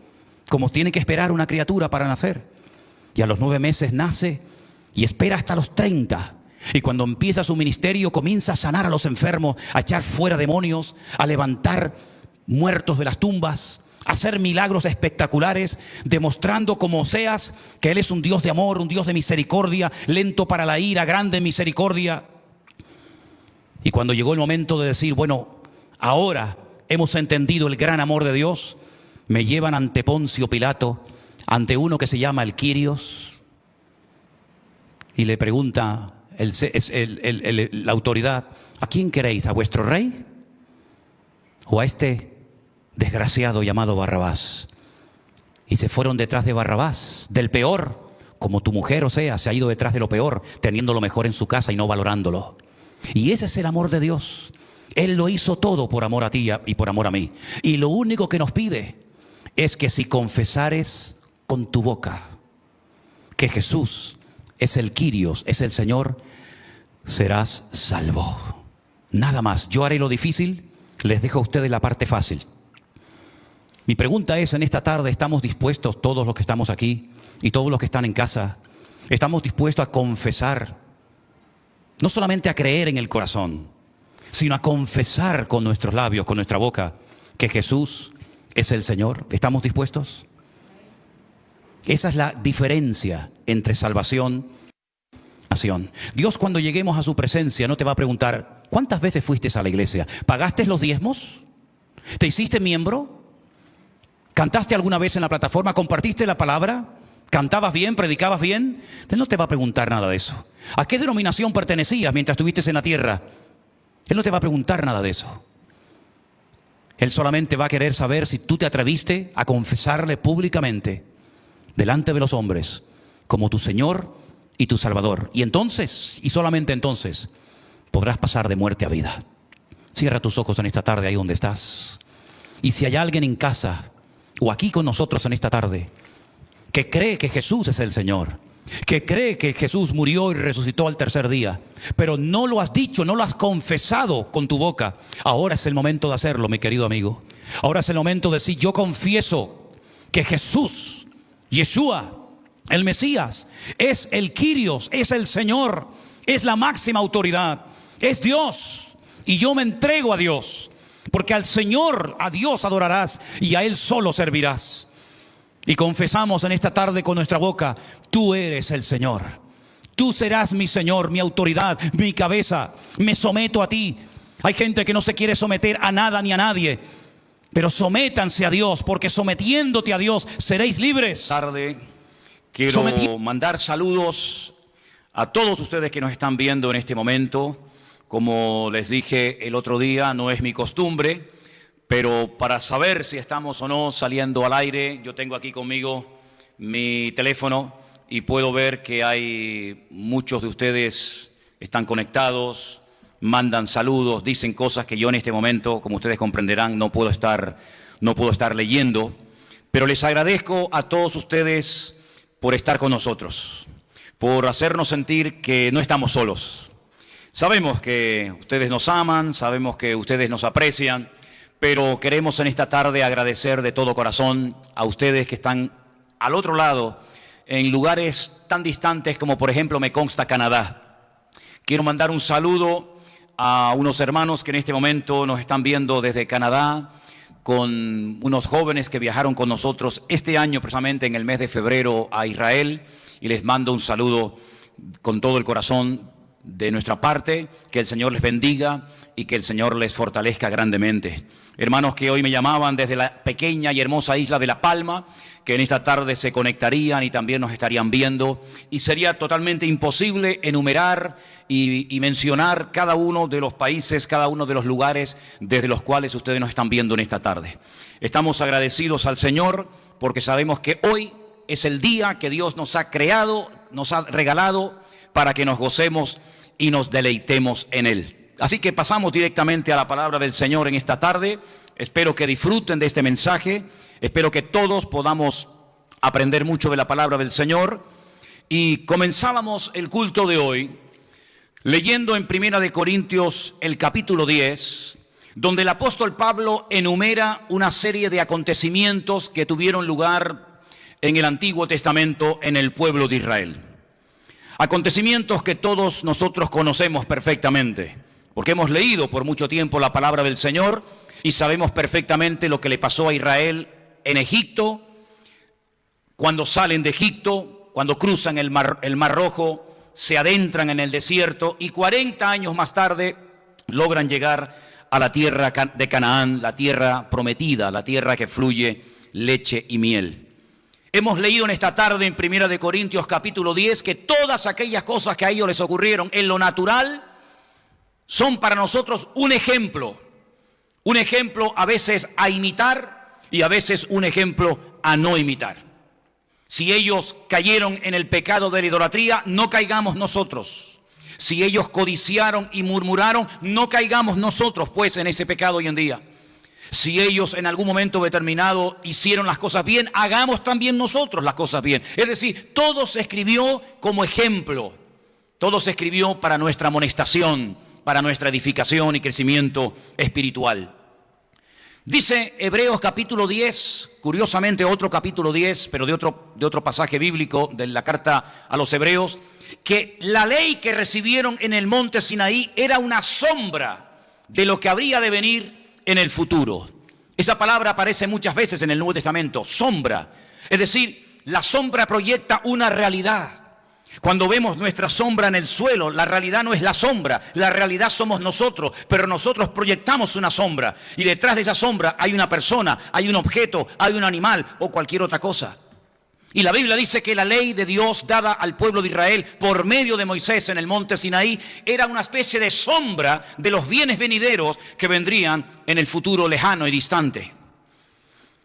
como tiene que esperar una criatura para nacer. Y a los 9 meses nace y espera hasta los 30. Y cuando empieza su ministerio, comienza a sanar a los enfermos, a echar fuera demonios, a levantar muertos de las tumbas, a hacer milagros espectaculares, demostrando como Oseas que Él es un Dios de amor, un Dios de misericordia, lento para la ira, grande en misericordia. Y cuando llegó el momento de decir: bueno, ahora hemos entendido el gran amor de Dios, me llevan ante Poncio Pilato, ante uno que se llama el Quirios, y le pregunta la autoridad: ¿a quién queréis? ¿A vuestro rey? ¿O a este desgraciado llamado Barrabás? Y se fueron detrás de Barrabás, del peor, como tu mujer, Oseas, se ha ido detrás de lo peor, teniendo lo mejor en su casa y no valorándolo. Y ese es el amor de Dios. Él lo hizo todo por amor a ti y por amor a mí. Y lo único que nos pide es que si confesares con tu boca que Jesús es el Quirios, es el Señor, serás salvo. Nada más. Yo haré lo difícil, les dejo a ustedes la parte fácil. Mi pregunta es: en esta tarde, ¿estamos dispuestos, todos los que estamos aquí y todos los que están en casa, estamos dispuestos a confesar, no solamente a creer en el corazón, sino a confesar con nuestros labios, con nuestra boca, que Jesús es el Señor? ¿Estamos dispuestos? Esa es la diferencia entre salvación y nación. Dios, cuando lleguemos a su presencia, no te va a preguntar: ¿cuántas veces fuiste a la iglesia? ¿Pagaste los diezmos? ¿Te hiciste miembro? ¿Cantaste alguna vez en la plataforma? ¿Compartiste la palabra? ¿Cantabas bien? ¿Predicabas bien? Él no te va a preguntar nada de eso. ¿A qué denominación pertenecías mientras estuviste en la tierra? Él no te va a preguntar nada de eso. Él solamente va a querer saber si tú te atreviste a confesarle públicamente, delante de los hombres, como tu Señor y tu Salvador. Y entonces, y solamente entonces, podrás pasar de muerte a vida. Cierra tus ojos en esta tarde ahí donde estás. Y si hay alguien en casa o aquí con nosotros en esta tarde que cree que Jesús es el Señor, que cree que Jesús murió y resucitó al tercer día, pero no lo has dicho, no lo has confesado con tu boca, ahora es el momento de hacerlo, mi querido amigo. Ahora es el momento de decir: yo confieso que Jesús, Yeshua, el Mesías, es el Quirios, es el Señor, es la máxima autoridad, es Dios, y yo me entrego a Dios, porque al Señor, a Dios adorarás y a Él solo servirás. Y confesamos en esta tarde con nuestra boca: tú eres el Señor, tú serás mi Señor, mi autoridad, mi cabeza, me someto a ti. Hay gente que no se quiere someter a nada ni a nadie, pero sométanse a Dios, porque sometiéndote a Dios seréis libres. Tarde quiero mandar saludos a todos ustedes que nos están viendo en este momento. Como les dije el otro día, no es mi costumbre, pero para saber si estamos o no saliendo al aire, yo tengo aquí conmigo mi teléfono y puedo ver que hay muchos de ustedes están conectados, mandan saludos, dicen cosas que yo en este momento, como ustedes comprenderán, no puedo estar leyendo, pero les agradezco a todos ustedes por estar con nosotros, por hacernos sentir que no estamos solos. Sabemos que ustedes nos aman, sabemos que ustedes nos aprecian, pero queremos en esta tarde agradecer de todo corazón a ustedes que están al otro lado, en lugares tan distantes como por ejemplo me consta Canadá. Quiero mandar un saludo a unos hermanos que en este momento nos están viendo desde Canadá, con unos jóvenes que viajaron con nosotros este año precisamente en el mes de febrero a Israel, y les mando un saludo con todo el corazón de nuestra parte. Que el Señor les bendiga y que el Señor les fortalezca grandemente. Hermanos que hoy me llamaban desde la pequeña y hermosa isla de La Palma, que en esta tarde se conectarían y también nos estarían viendo, y sería totalmente imposible enumerar y mencionar cada uno de los países, cada uno de los lugares desde los cuales ustedes nos están viendo en esta tarde. Estamos agradecidos al Señor porque sabemos que hoy es el día que Dios nos ha creado, nos ha regalado para que nos gocemos y nos deleitemos en Él. Así que pasamos directamente a la palabra del Señor en esta tarde. Espero que disfruten de este mensaje. Espero que todos podamos aprender mucho de la palabra del Señor. Y comenzábamos el culto de hoy leyendo en Primera de Corintios el capítulo 10, donde el apóstol Pablo enumera una serie de acontecimientos que tuvieron lugar en el Antiguo Testamento en el pueblo de Israel. Acontecimientos que todos nosotros conocemos perfectamente, porque hemos leído por mucho tiempo la palabra del Señor y sabemos perfectamente lo que le pasó a Israel en Egipto, cuando salen de Egipto, cuando cruzan el Mar Rojo, se adentran en el desierto y 40 años más tarde logran llegar a la tierra de Canaán, la tierra prometida, la tierra que fluye leche y miel. Hemos leído en esta tarde en Primera de Corintios capítulo 10 que todas aquellas cosas que a ellos les ocurrieron en lo natural son para nosotros un ejemplo a veces a imitar y a veces un ejemplo a no imitar. Si ellos cayeron en el pecado de la idolatría, no caigamos nosotros. Si ellos codiciaron y murmuraron, no caigamos nosotros pues en ese pecado hoy en día. Si ellos en algún momento determinado hicieron las cosas bien, hagamos también nosotros las cosas bien. Es decir, todo se escribió como ejemplo, todo se escribió para nuestra amonestación, para nuestra edificación y crecimiento espiritual. Dice Hebreos capítulo 10, curiosamente otro capítulo 10, pero de otro pasaje bíblico de la carta a los Hebreos, que la ley que recibieron en el monte Sinaí era una sombra de lo que habría de venir en el futuro. Esa palabra aparece muchas veces en el Nuevo Testamento, sombra. Es decir, la sombra proyecta una realidad. Cuando vemos nuestra sombra en el suelo, la realidad no es la sombra, la realidad somos nosotros, pero nosotros proyectamos una sombra y detrás de esa sombra hay una persona, hay un objeto, hay un animal o cualquier otra cosa. Y la Biblia dice que la ley de Dios dada al pueblo de Israel por medio de Moisés en el monte Sinaí era una especie de sombra de los bienes venideros que vendrían en el futuro lejano y distante.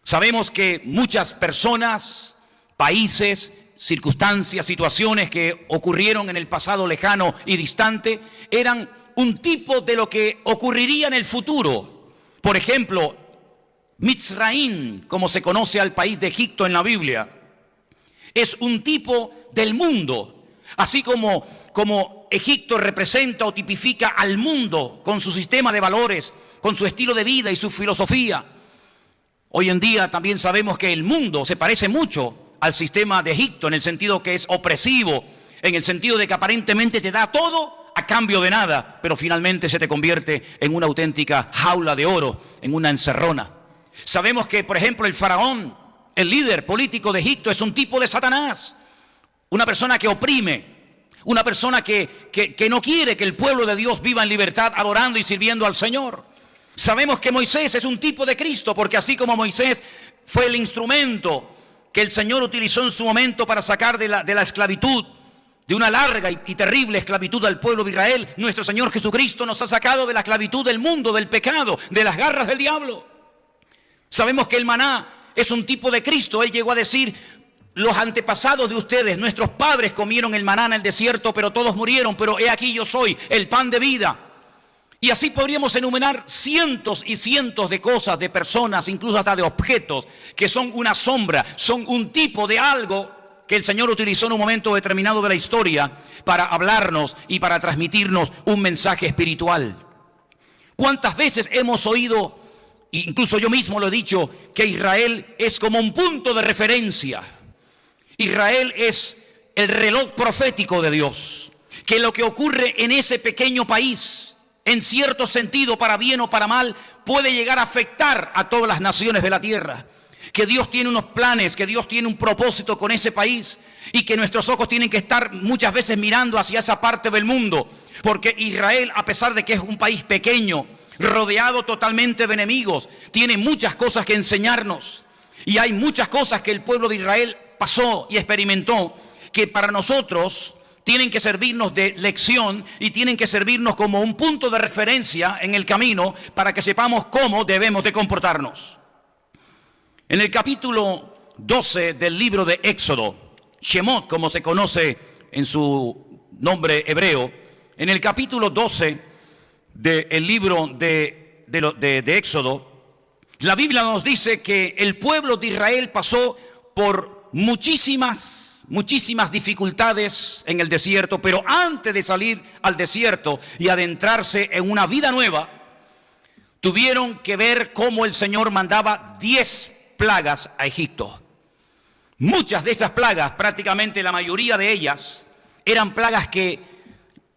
Sabemos que muchas personas, países, circunstancias, situaciones que ocurrieron en el pasado lejano y distante eran un tipo de lo que ocurriría en el futuro. Por ejemplo, Mitzraim, como se conoce al país de Egipto en la Biblia, es un tipo del mundo, así como Egipto representa o tipifica al mundo con su sistema de valores, con su estilo de vida y su filosofía. Hoy en día también sabemos que el mundo se parece mucho al sistema de Egipto en el sentido que es opresivo, en el sentido de que aparentemente te da todo a cambio de nada, pero finalmente se te convierte en una auténtica jaula de oro, en una encerrona. Sabemos que, por ejemplo, el faraón, el líder político de Egipto, es un tipo de Satanás, una persona que oprime, una persona que no quiere que el pueblo de Dios viva en libertad adorando y sirviendo al Señor. Sabemos que Moisés es un tipo de Cristo, porque así como Moisés fue el instrumento que el Señor utilizó en su momento para sacar de la esclavitud, de una larga y terrible esclavitud al pueblo de Israel, nuestro Señor Jesucristo nos ha sacado de la esclavitud del mundo, del pecado, de las garras del diablo. Sabemos que el maná es un tipo de Cristo. Él llegó a decir: los antepasados de ustedes, nuestros padres comieron el maná en el desierto, pero todos murieron, pero he aquí yo soy el pan de vida. Y así podríamos enumerar cientos y cientos de cosas, de personas, incluso hasta de objetos, que son una sombra, son un tipo de algo que el Señor utilizó en un momento determinado de la historia para hablarnos y para transmitirnos un mensaje espiritual. ¿Cuántas veces hemos oído, incluso yo mismo lo he dicho, que Israel es como un punto de referencia? Israel es el reloj profético de Dios, que lo que ocurre en ese pequeño país, en cierto sentido, para bien o para mal, puede llegar a afectar a todas las naciones de la tierra. Que Dios tiene unos planes, que Dios tiene un propósito con ese país y que nuestros ojos tienen que estar muchas veces mirando hacia esa parte del mundo. Porque Israel, a pesar de que es un país pequeño, rodeado totalmente de enemigos, tiene muchas cosas que enseñarnos. Y hay muchas cosas que el pueblo de Israel pasó y experimentó que para nosotros tienen que servirnos de lección y tienen que servirnos como un punto de referencia en el camino para que sepamos cómo debemos de comportarnos. En el capítulo 12 del libro de Éxodo, Shemot, como se conoce en su nombre hebreo, en el capítulo 12 del libro de Éxodo, la Biblia nos dice que el pueblo de Israel pasó por muchísimas dificultades en el desierto, pero antes de salir al desierto y adentrarse en una vida nueva, tuvieron que ver cómo el Señor mandaba 10 plagas a Egipto. Muchas de esas plagas, prácticamente la mayoría de ellas, eran plagas que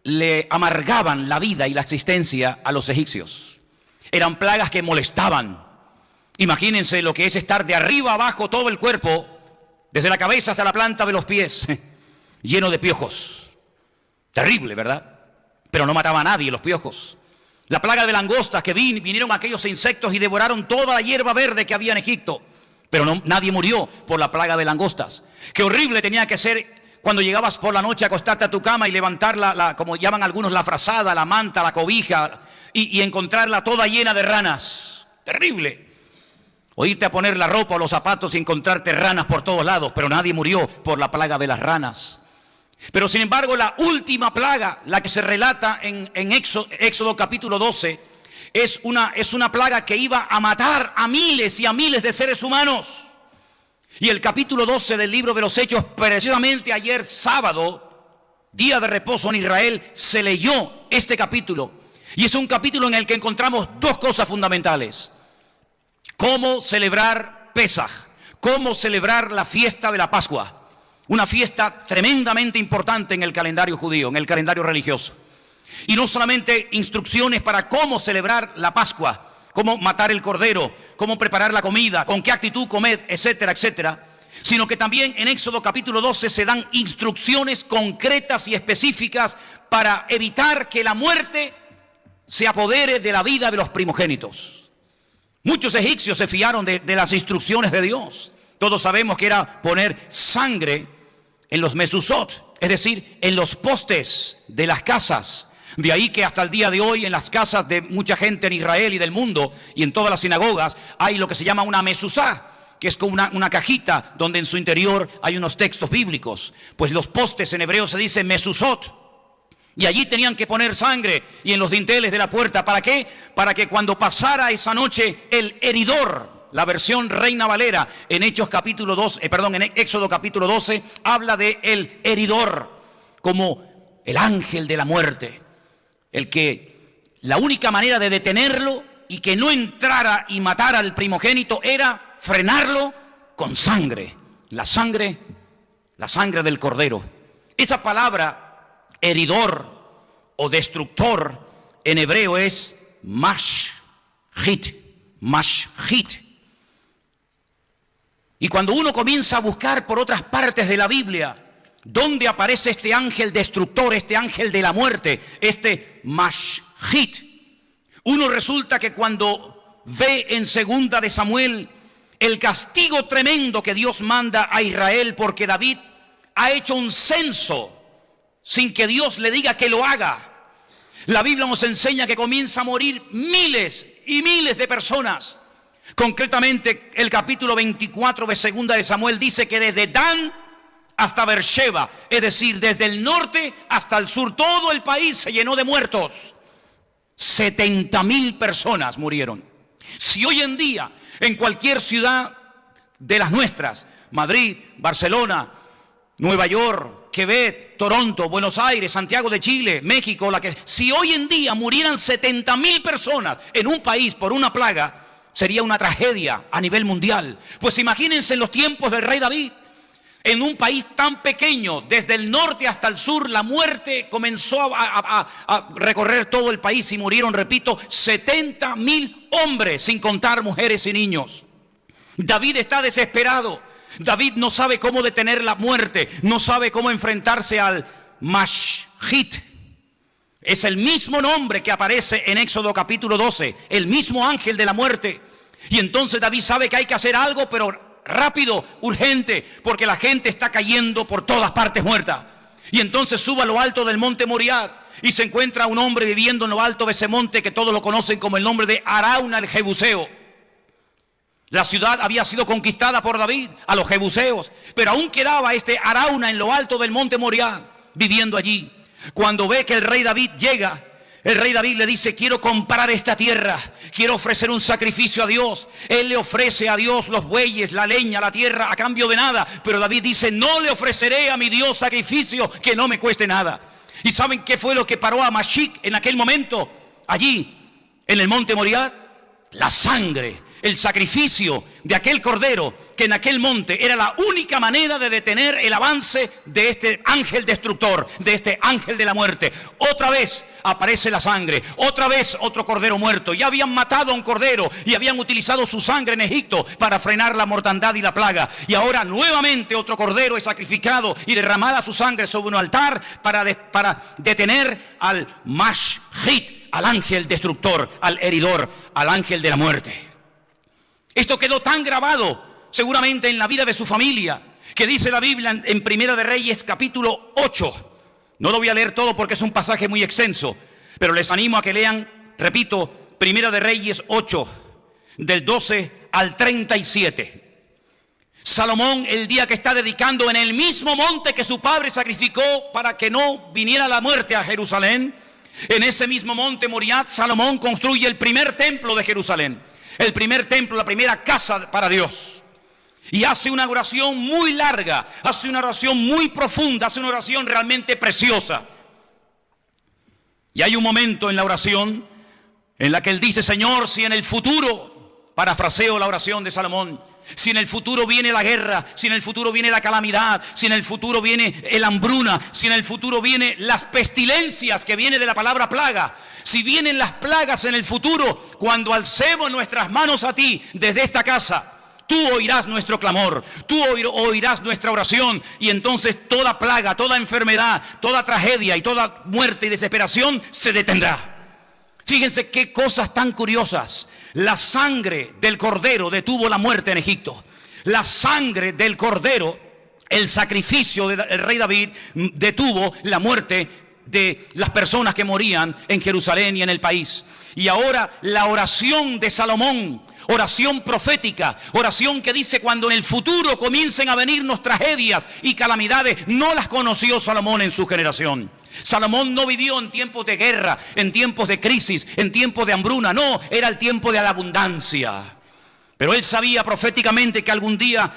le amargaban la vida y la existencia a los egipcios. Eran plagas que molestaban. Imagínense lo que es estar de arriba abajo todo el cuerpo, desde la cabeza hasta la planta de los pies, lleno de piojos. Terrible, ¿verdad? Pero no mataba a nadie los piojos. La plaga de langostas, que vinieron aquellos insectos y devoraron toda la hierba verde que había en Egipto. Pero nadie murió por la plaga de langostas. Qué horrible tenía que ser cuando llegabas por la noche a acostarte a tu cama y levantar como llaman algunos, la frazada, la manta, la cobija, y encontrarla toda llena de ranas. Terrible. O irte a poner la ropa o los zapatos y encontrarte ranas por todos lados, pero nadie murió por la plaga de las ranas. Pero sin embargo, la última plaga, la que se relata en Éxodo capítulo 12, es una plaga que iba a matar a miles y a miles de seres humanos. Y el capítulo 12 del libro de los Hechos, precisamente ayer sábado, día de reposo en Israel, se leyó este capítulo. Y es un capítulo en el que encontramos dos cosas fundamentales. Cómo celebrar Pesaj, cómo celebrar la fiesta de la Pascua. Una fiesta tremendamente importante en el calendario judío, en el calendario religioso. Y no solamente instrucciones para cómo celebrar la Pascua, cómo matar el cordero, cómo preparar la comida, con qué actitud comer, etcétera, etcétera, sino que también en Éxodo capítulo 12 se dan instrucciones concretas y específicas para evitar que la muerte se apodere de la vida de los primogénitos. Muchos egipcios se fiaron de las instrucciones de Dios. Todos sabemos que era poner sangre en los mezuzot, es decir, en los postes de las casas. De ahí que hasta el día de hoy en las casas de mucha gente en Israel y del mundo y en todas las sinagogas hay lo que se llama una mezuzá, que es como una cajita donde en su interior hay unos textos bíblicos. Pues los postes en hebreo se dice mezuzot. Y allí tenían que poner sangre y en los dinteles de la puerta. ¿Para qué? Para que cuando pasara esa noche el heridor, la versión Reina Valera, en Éxodo capítulo 12, habla de el heridor como el ángel de la muerte. El que la única manera de detenerlo y que no entrara y matara al primogénito era frenarlo con sangre. La sangre del cordero. Esa palabra heridor o destructor en hebreo es mashhit. Y cuando uno comienza a buscar por otras partes de la Biblia dónde aparece este ángel destructor, este ángel de la muerte, este mashhit, uno resulta que cuando ve en 2 de Samuel el castigo tremendo que Dios manda a Israel porque David ha hecho un censo sin que Dios le diga que lo haga. La Biblia nos enseña que comienza a morir miles y miles de personas. Concretamente, el capítulo 24 de 2 de Samuel dice que desde Dan hasta Beersheba, es decir, desde el norte hasta el sur, todo el país se llenó de muertos. 70,000 personas murieron. Si hoy en día, en cualquier ciudad de las nuestras, Madrid, Barcelona, Nueva York, Quebec, Toronto, Buenos Aires, Santiago de Chile, México, si hoy en día murieran 70,000 personas en un país por una plaga, sería una tragedia a nivel mundial. Pues imagínense en los tiempos del rey David, en un país tan pequeño, desde el norte hasta el sur, la muerte comenzó a recorrer todo el país y murieron, repito, 70,000 hombres, sin contar mujeres y niños. David está desesperado. David no sabe cómo detener la muerte, no sabe cómo enfrentarse al Mashhit. Es el mismo nombre que aparece en Éxodo capítulo 12, el mismo ángel de la muerte. Y entonces David sabe que hay que hacer algo, pero rápido, urgente, porque la gente está cayendo por todas partes muerta. Y entonces sube a lo alto del monte Moriah y se encuentra un hombre viviendo en lo alto de ese monte que todos lo conocen como el nombre de Arauna el Jebuseo. La ciudad había sido conquistada por David, a los jebuseos, pero aún quedaba este Arauna en lo alto del monte Moriah, viviendo allí. Cuando ve que el rey David llega, el rey David le dice: quiero comprar esta tierra, quiero ofrecer un sacrificio a Dios. Él le ofrece a Dios los bueyes, la leña, la tierra, a cambio de nada. Pero David dice: no le ofreceré a mi Dios sacrificio que no me cueste nada. ¿Y saben qué fue lo que paró a Mashhit en aquel momento? Allí, en el monte Moriah, la sangre, el sacrificio de aquel cordero, que en aquel monte era la única manera de detener el avance de este ángel destructor, de este ángel de la muerte. Otra vez aparece la sangre, otra vez otro cordero muerto. Ya habían matado a un cordero y habían utilizado su sangre en Egipto para frenar la mortandad y la plaga. Y ahora nuevamente otro cordero es sacrificado y derramada su sangre sobre un altar para detener al Mashhit, al ángel destructor, al heridor, al ángel de la muerte. Esto quedó tan grabado seguramente en la vida de su familia, que dice la Biblia en Primera de Reyes capítulo 8. No lo voy a leer todo porque es un pasaje muy extenso, pero les animo a que lean, repito, Primera de Reyes 8, del 12 al 37. Salomón, el día que está dedicando en el mismo monte que su padre sacrificó para que no viniera la muerte a Jerusalén, en ese mismo monte Moriah, Salomón construye el primer templo de Jerusalén. El primer templo, la primera casa para Dios. Y hace una oración muy larga, hace una oración muy profunda, hace una oración realmente preciosa. Y hay un momento en la oración en la que él dice: Señor, si en el futuro, parafraseo la oración de Salomón, si en el futuro viene la guerra, si en el futuro viene la calamidad, si en el futuro viene el hambruna, si en el futuro viene las pestilencias, que viene de la palabra plaga, si vienen las plagas en el futuro, cuando alcemos nuestras manos a ti desde esta casa, tú oirás nuestro clamor, tú oirás nuestra oración, y entonces toda plaga, toda enfermedad, toda tragedia y toda muerte y desesperación se detendrá. Fíjense qué cosas tan curiosas. La sangre del cordero detuvo la muerte en Egipto. La sangre del cordero, el sacrificio del rey David, detuvo la muerte de las personas que morían en Jerusalén y en el país. Y ahora la oración de Salomón, oración profética, oración que dice: cuando en el futuro comiencen a venirnos tragedias y calamidades, no las conoció Salomón en su generación. Salomón no vivió en tiempos de guerra, en tiempos de crisis, en tiempos de hambruna. No, era el tiempo de la abundancia. Pero él sabía proféticamente que algún día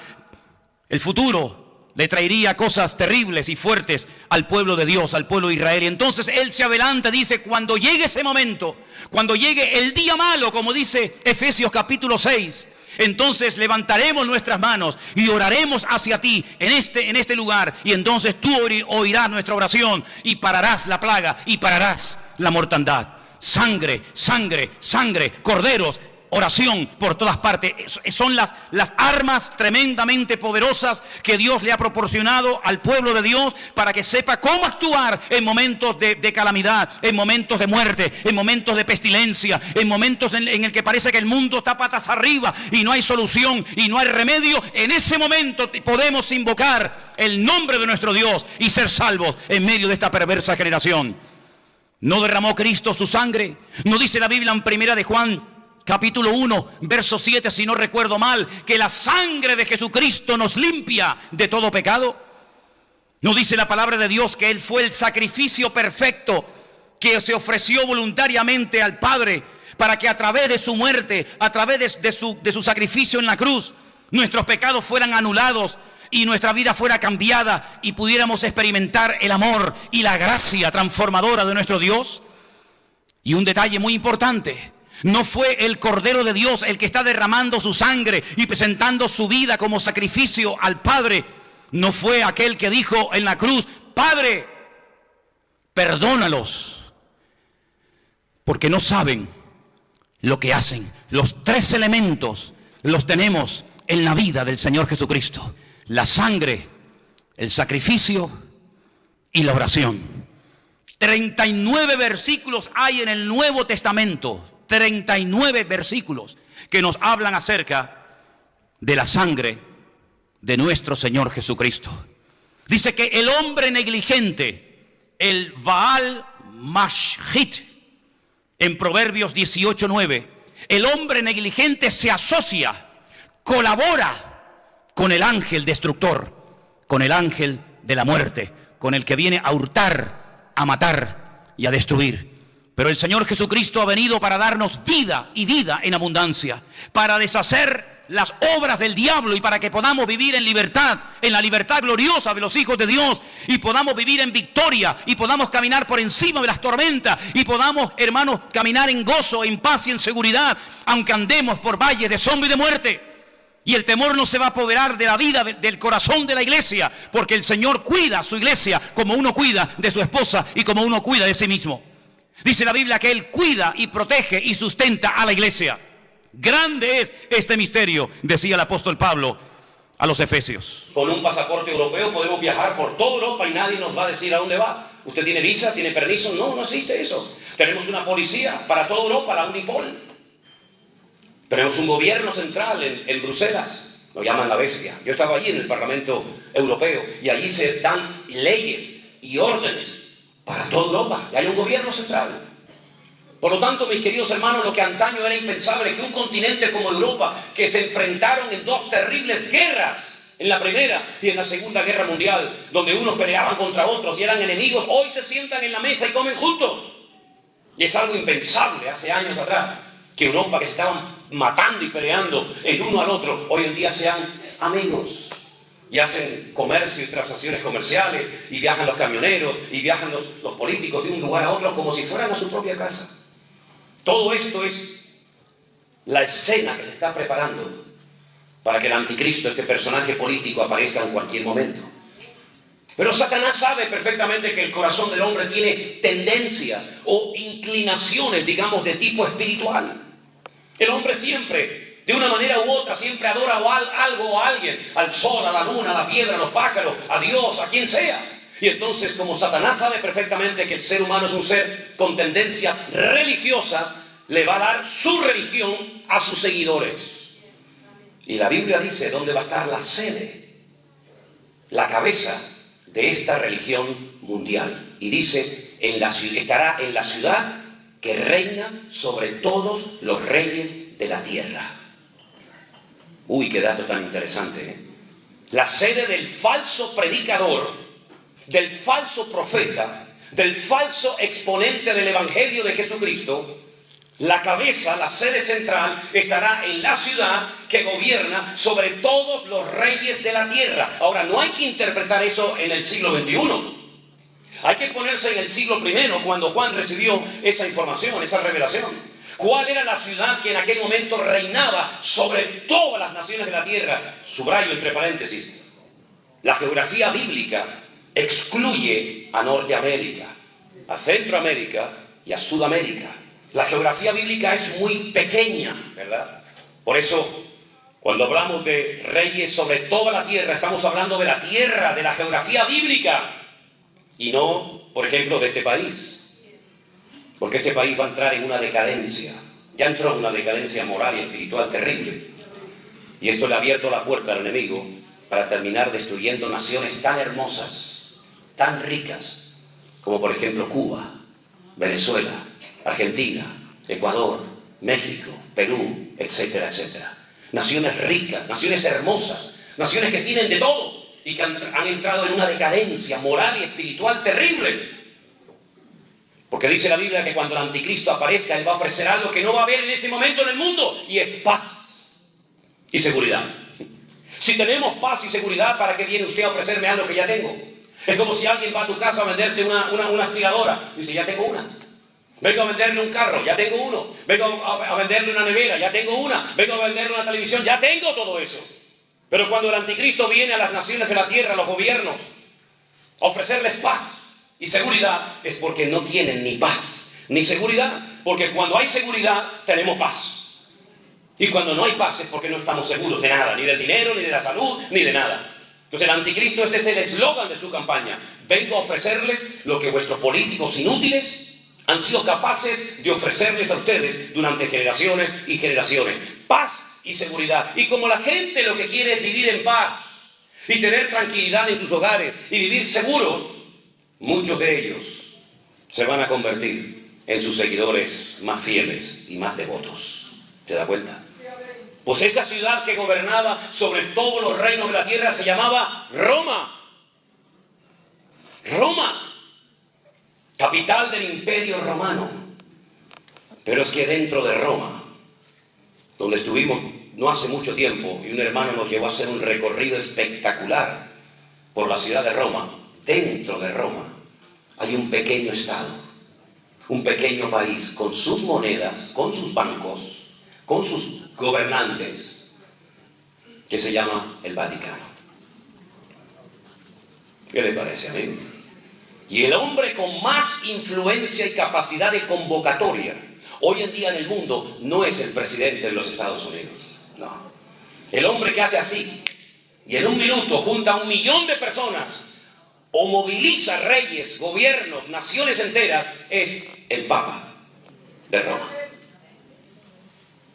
el futuro le traería cosas terribles y fuertes al pueblo de Dios, al pueblo de Israel. Y entonces él se adelanta, dice: cuando llegue ese momento, cuando llegue el día malo, como dice Efesios capítulo 6, entonces levantaremos nuestras manos y oraremos hacia ti en este lugar, y entonces tú oirás nuestra oración y pararás la plaga y pararás la mortandad. Sangre, sangre, sangre, corderos, oración por todas partes. Son las armas tremendamente poderosas que Dios le ha proporcionado al pueblo de Dios para que sepa cómo actuar en momentos de calamidad, en momentos de muerte, en momentos de pestilencia, en momentos en el que parece que el mundo está patas arriba y no hay solución y no hay remedio. En ese momento podemos invocar el nombre de nuestro Dios y ser salvos en medio de esta perversa generación. ¿No derramó Cristo su sangre? ¿No dice la Biblia en Primera de Juan capítulo 1, verso 7, si no recuerdo mal, que la sangre de Jesucristo nos limpia de todo pecado? ¿No dice la palabra de Dios que Él fue el sacrificio perfecto que se ofreció voluntariamente al Padre para que a través de su muerte, a través de su sacrificio en la cruz, nuestros pecados fueran anulados y nuestra vida fuera cambiada y pudiéramos experimentar el amor y la gracia transformadora de nuestro Dios. Y un detalle muy importante: no fue el Cordero de Dios el que está derramando su sangre y presentando su vida como sacrificio al Padre. No fue aquel que dijo en la cruz: Padre, perdónalos, porque no saben lo que hacen. Los tres elementos los tenemos en la vida del Señor Jesucristo: la sangre, el sacrificio y la oración. 39 versículos hay en el Nuevo Testamento, 39 versículos que nos hablan acerca de la sangre de nuestro Señor Jesucristo. Dice que el hombre negligente, el Baal Mashhit, en Proverbios 18:9, el hombre negligente se asocia, colabora con el ángel destructor, con el ángel de la muerte, con el que viene a hurtar, a matar y a destruir. Pero el Señor Jesucristo ha venido para darnos vida y vida en abundancia, para deshacer las obras del diablo y para que podamos vivir en libertad, en la libertad gloriosa de los hijos de Dios, y podamos vivir en victoria y podamos caminar por encima de las tormentas y podamos, hermanos, caminar en gozo, en paz y en seguridad, aunque andemos por valles de sombra y de muerte. Y el temor no se va a apoderar de la vida, del corazón de la iglesia, porque el Señor cuida a su iglesia como uno cuida de su esposa y como uno cuida de sí mismo. Dice la Biblia que Él cuida y protege y sustenta a la iglesia. Grande es este misterio, decía el apóstol Pablo a los Efesios. Con un pasaporte europeo podemos viajar por toda Europa y nadie nos va a decir a dónde va. ¿Usted tiene visa? ¿Tiene permiso? No, no existe eso. Tenemos una policía para toda Europa, la Unipol. Tenemos un gobierno central en Bruselas, lo llaman la bestia. Yo estaba allí en el Parlamento Europeo y allí se dan leyes y órdenes para toda Europa. Y hay un gobierno central. Por lo tanto, mis queridos hermanos, lo que antaño era impensable, que un continente como Europa, que se enfrentaron en dos terribles guerras, en la Primera y en la Segunda Guerra Mundial, donde unos peleaban contra otros y eran enemigos, hoy se sientan en la mesa y comen juntos. Y es algo impensable hace años atrás, que Europa, que se estaban matando y peleando el uno al otro, hoy en día sean amigos y hacen comercio y transacciones comerciales, y viajan los camioneros y viajan los políticos de un lugar a otro como si fueran a su propia casa. Todo esto es la escena que se está preparando para que el anticristo, este personaje político, aparezca en cualquier momento. Pero Satanás sabe perfectamente que el corazón del hombre tiene tendencias o inclinaciones, digamos, de tipo espiritual. El hombre siempre, de una manera u otra, siempre adora algo o a alguien, al sol, a la luna, a la piedra, a los pájaros, a Dios, a quien sea. Y entonces, como Satanás sabe perfectamente que el ser humano es un ser con tendencias religiosas, le va a dar su religión a sus seguidores. Y la Biblia dice dónde va a estar la sede, la cabeza de esta religión mundial. Y dice, estará en la ciudad que reina sobre todos los reyes de la tierra. Uy, qué dato tan interesante, ¿eh? La sede del falso predicador, del falso profeta, del falso exponente del Evangelio de Jesucristo. La cabeza, la sede central, estará en la ciudad que gobierna sobre todos los reyes de la tierra. Ahora, no hay que interpretar eso en el siglo XXI. Hay que ponerse en el siglo I, cuando Juan recibió esa información, esa revelación. ¿Cuál era la ciudad que en aquel momento reinaba sobre todas las naciones de la tierra? Subrayo entre paréntesis. La geografía bíblica excluye a Norteamérica, a Centroamérica y a Sudamérica. La geografía bíblica es muy pequeña, ¿verdad? Por eso, cuando hablamos de reyes sobre toda la tierra, estamos hablando de la tierra, de la geografía bíblica. Y no, por ejemplo, de este país. Porque este país va a entrar en una decadencia. Ya entró en una decadencia moral y espiritual terrible. Y esto le ha abierto la puerta al enemigo para terminar destruyendo naciones tan hermosas, tan ricas, como por ejemplo Cuba, Venezuela, Argentina, Ecuador, México, Perú, etcétera, etcétera. Naciones ricas, naciones hermosas, naciones que tienen de todo y que han entrado en una decadencia moral y espiritual terrible. Porque dice la Biblia que cuando el anticristo aparezca, él va a ofrecer algo que no va a haber en ese momento en el mundo, y es paz y seguridad. Si tenemos paz y seguridad, ¿para qué viene usted a ofrecerme algo que ya tengo? Es como si alguien va a tu casa a venderte una aspiradora. Dice, ya tengo una. Vengo a venderle un carro, ya tengo uno. Vengo a venderle una nevera, ya tengo una. Vengo a venderle una televisión, ya tengo todo eso. Pero cuando el anticristo viene a las naciones de la tierra, a los gobiernos, a ofrecerles paz y seguridad, es porque no tienen ni paz ni seguridad. Porque cuando hay seguridad, tenemos paz. Y cuando no hay paz es porque no estamos seguros de nada, ni del dinero, ni de la salud, ni de nada. Entonces el anticristo, este es el eslogan de su campaña. Vengo a ofrecerles lo que vuestros políticos inútiles han sido capaces de ofrecerles a ustedes durante generaciones y generaciones. Paz y seguridad. Y como la gente lo que quiere es vivir en paz y tener tranquilidad en sus hogares y vivir seguros, muchos de ellos se van a convertir en sus seguidores más fieles y más devotos. ¿Te das cuenta? Pues esa ciudad que gobernaba sobre todos los reinos de la tierra se llamaba Roma. Roma, capital del Imperio Romano. Pero es que dentro de Roma, donde estuvimos no hace mucho tiempo, y un hermano nos llevó a hacer un recorrido espectacular por la ciudad de Roma, dentro de Roma hay un pequeño estado, un pequeño país, con sus monedas, con sus bancos, con sus gobernantes, que se llama el Vaticano. ¿Qué le parece, amigo? Y el hombre con más influencia y capacidad de convocatoria hoy en día en el mundo no es el presidente de los Estados Unidos, no. El hombre que hace así y en un minuto junta a 1 millón de personas o moviliza reyes, gobiernos, naciones enteras, es el Papa de Roma.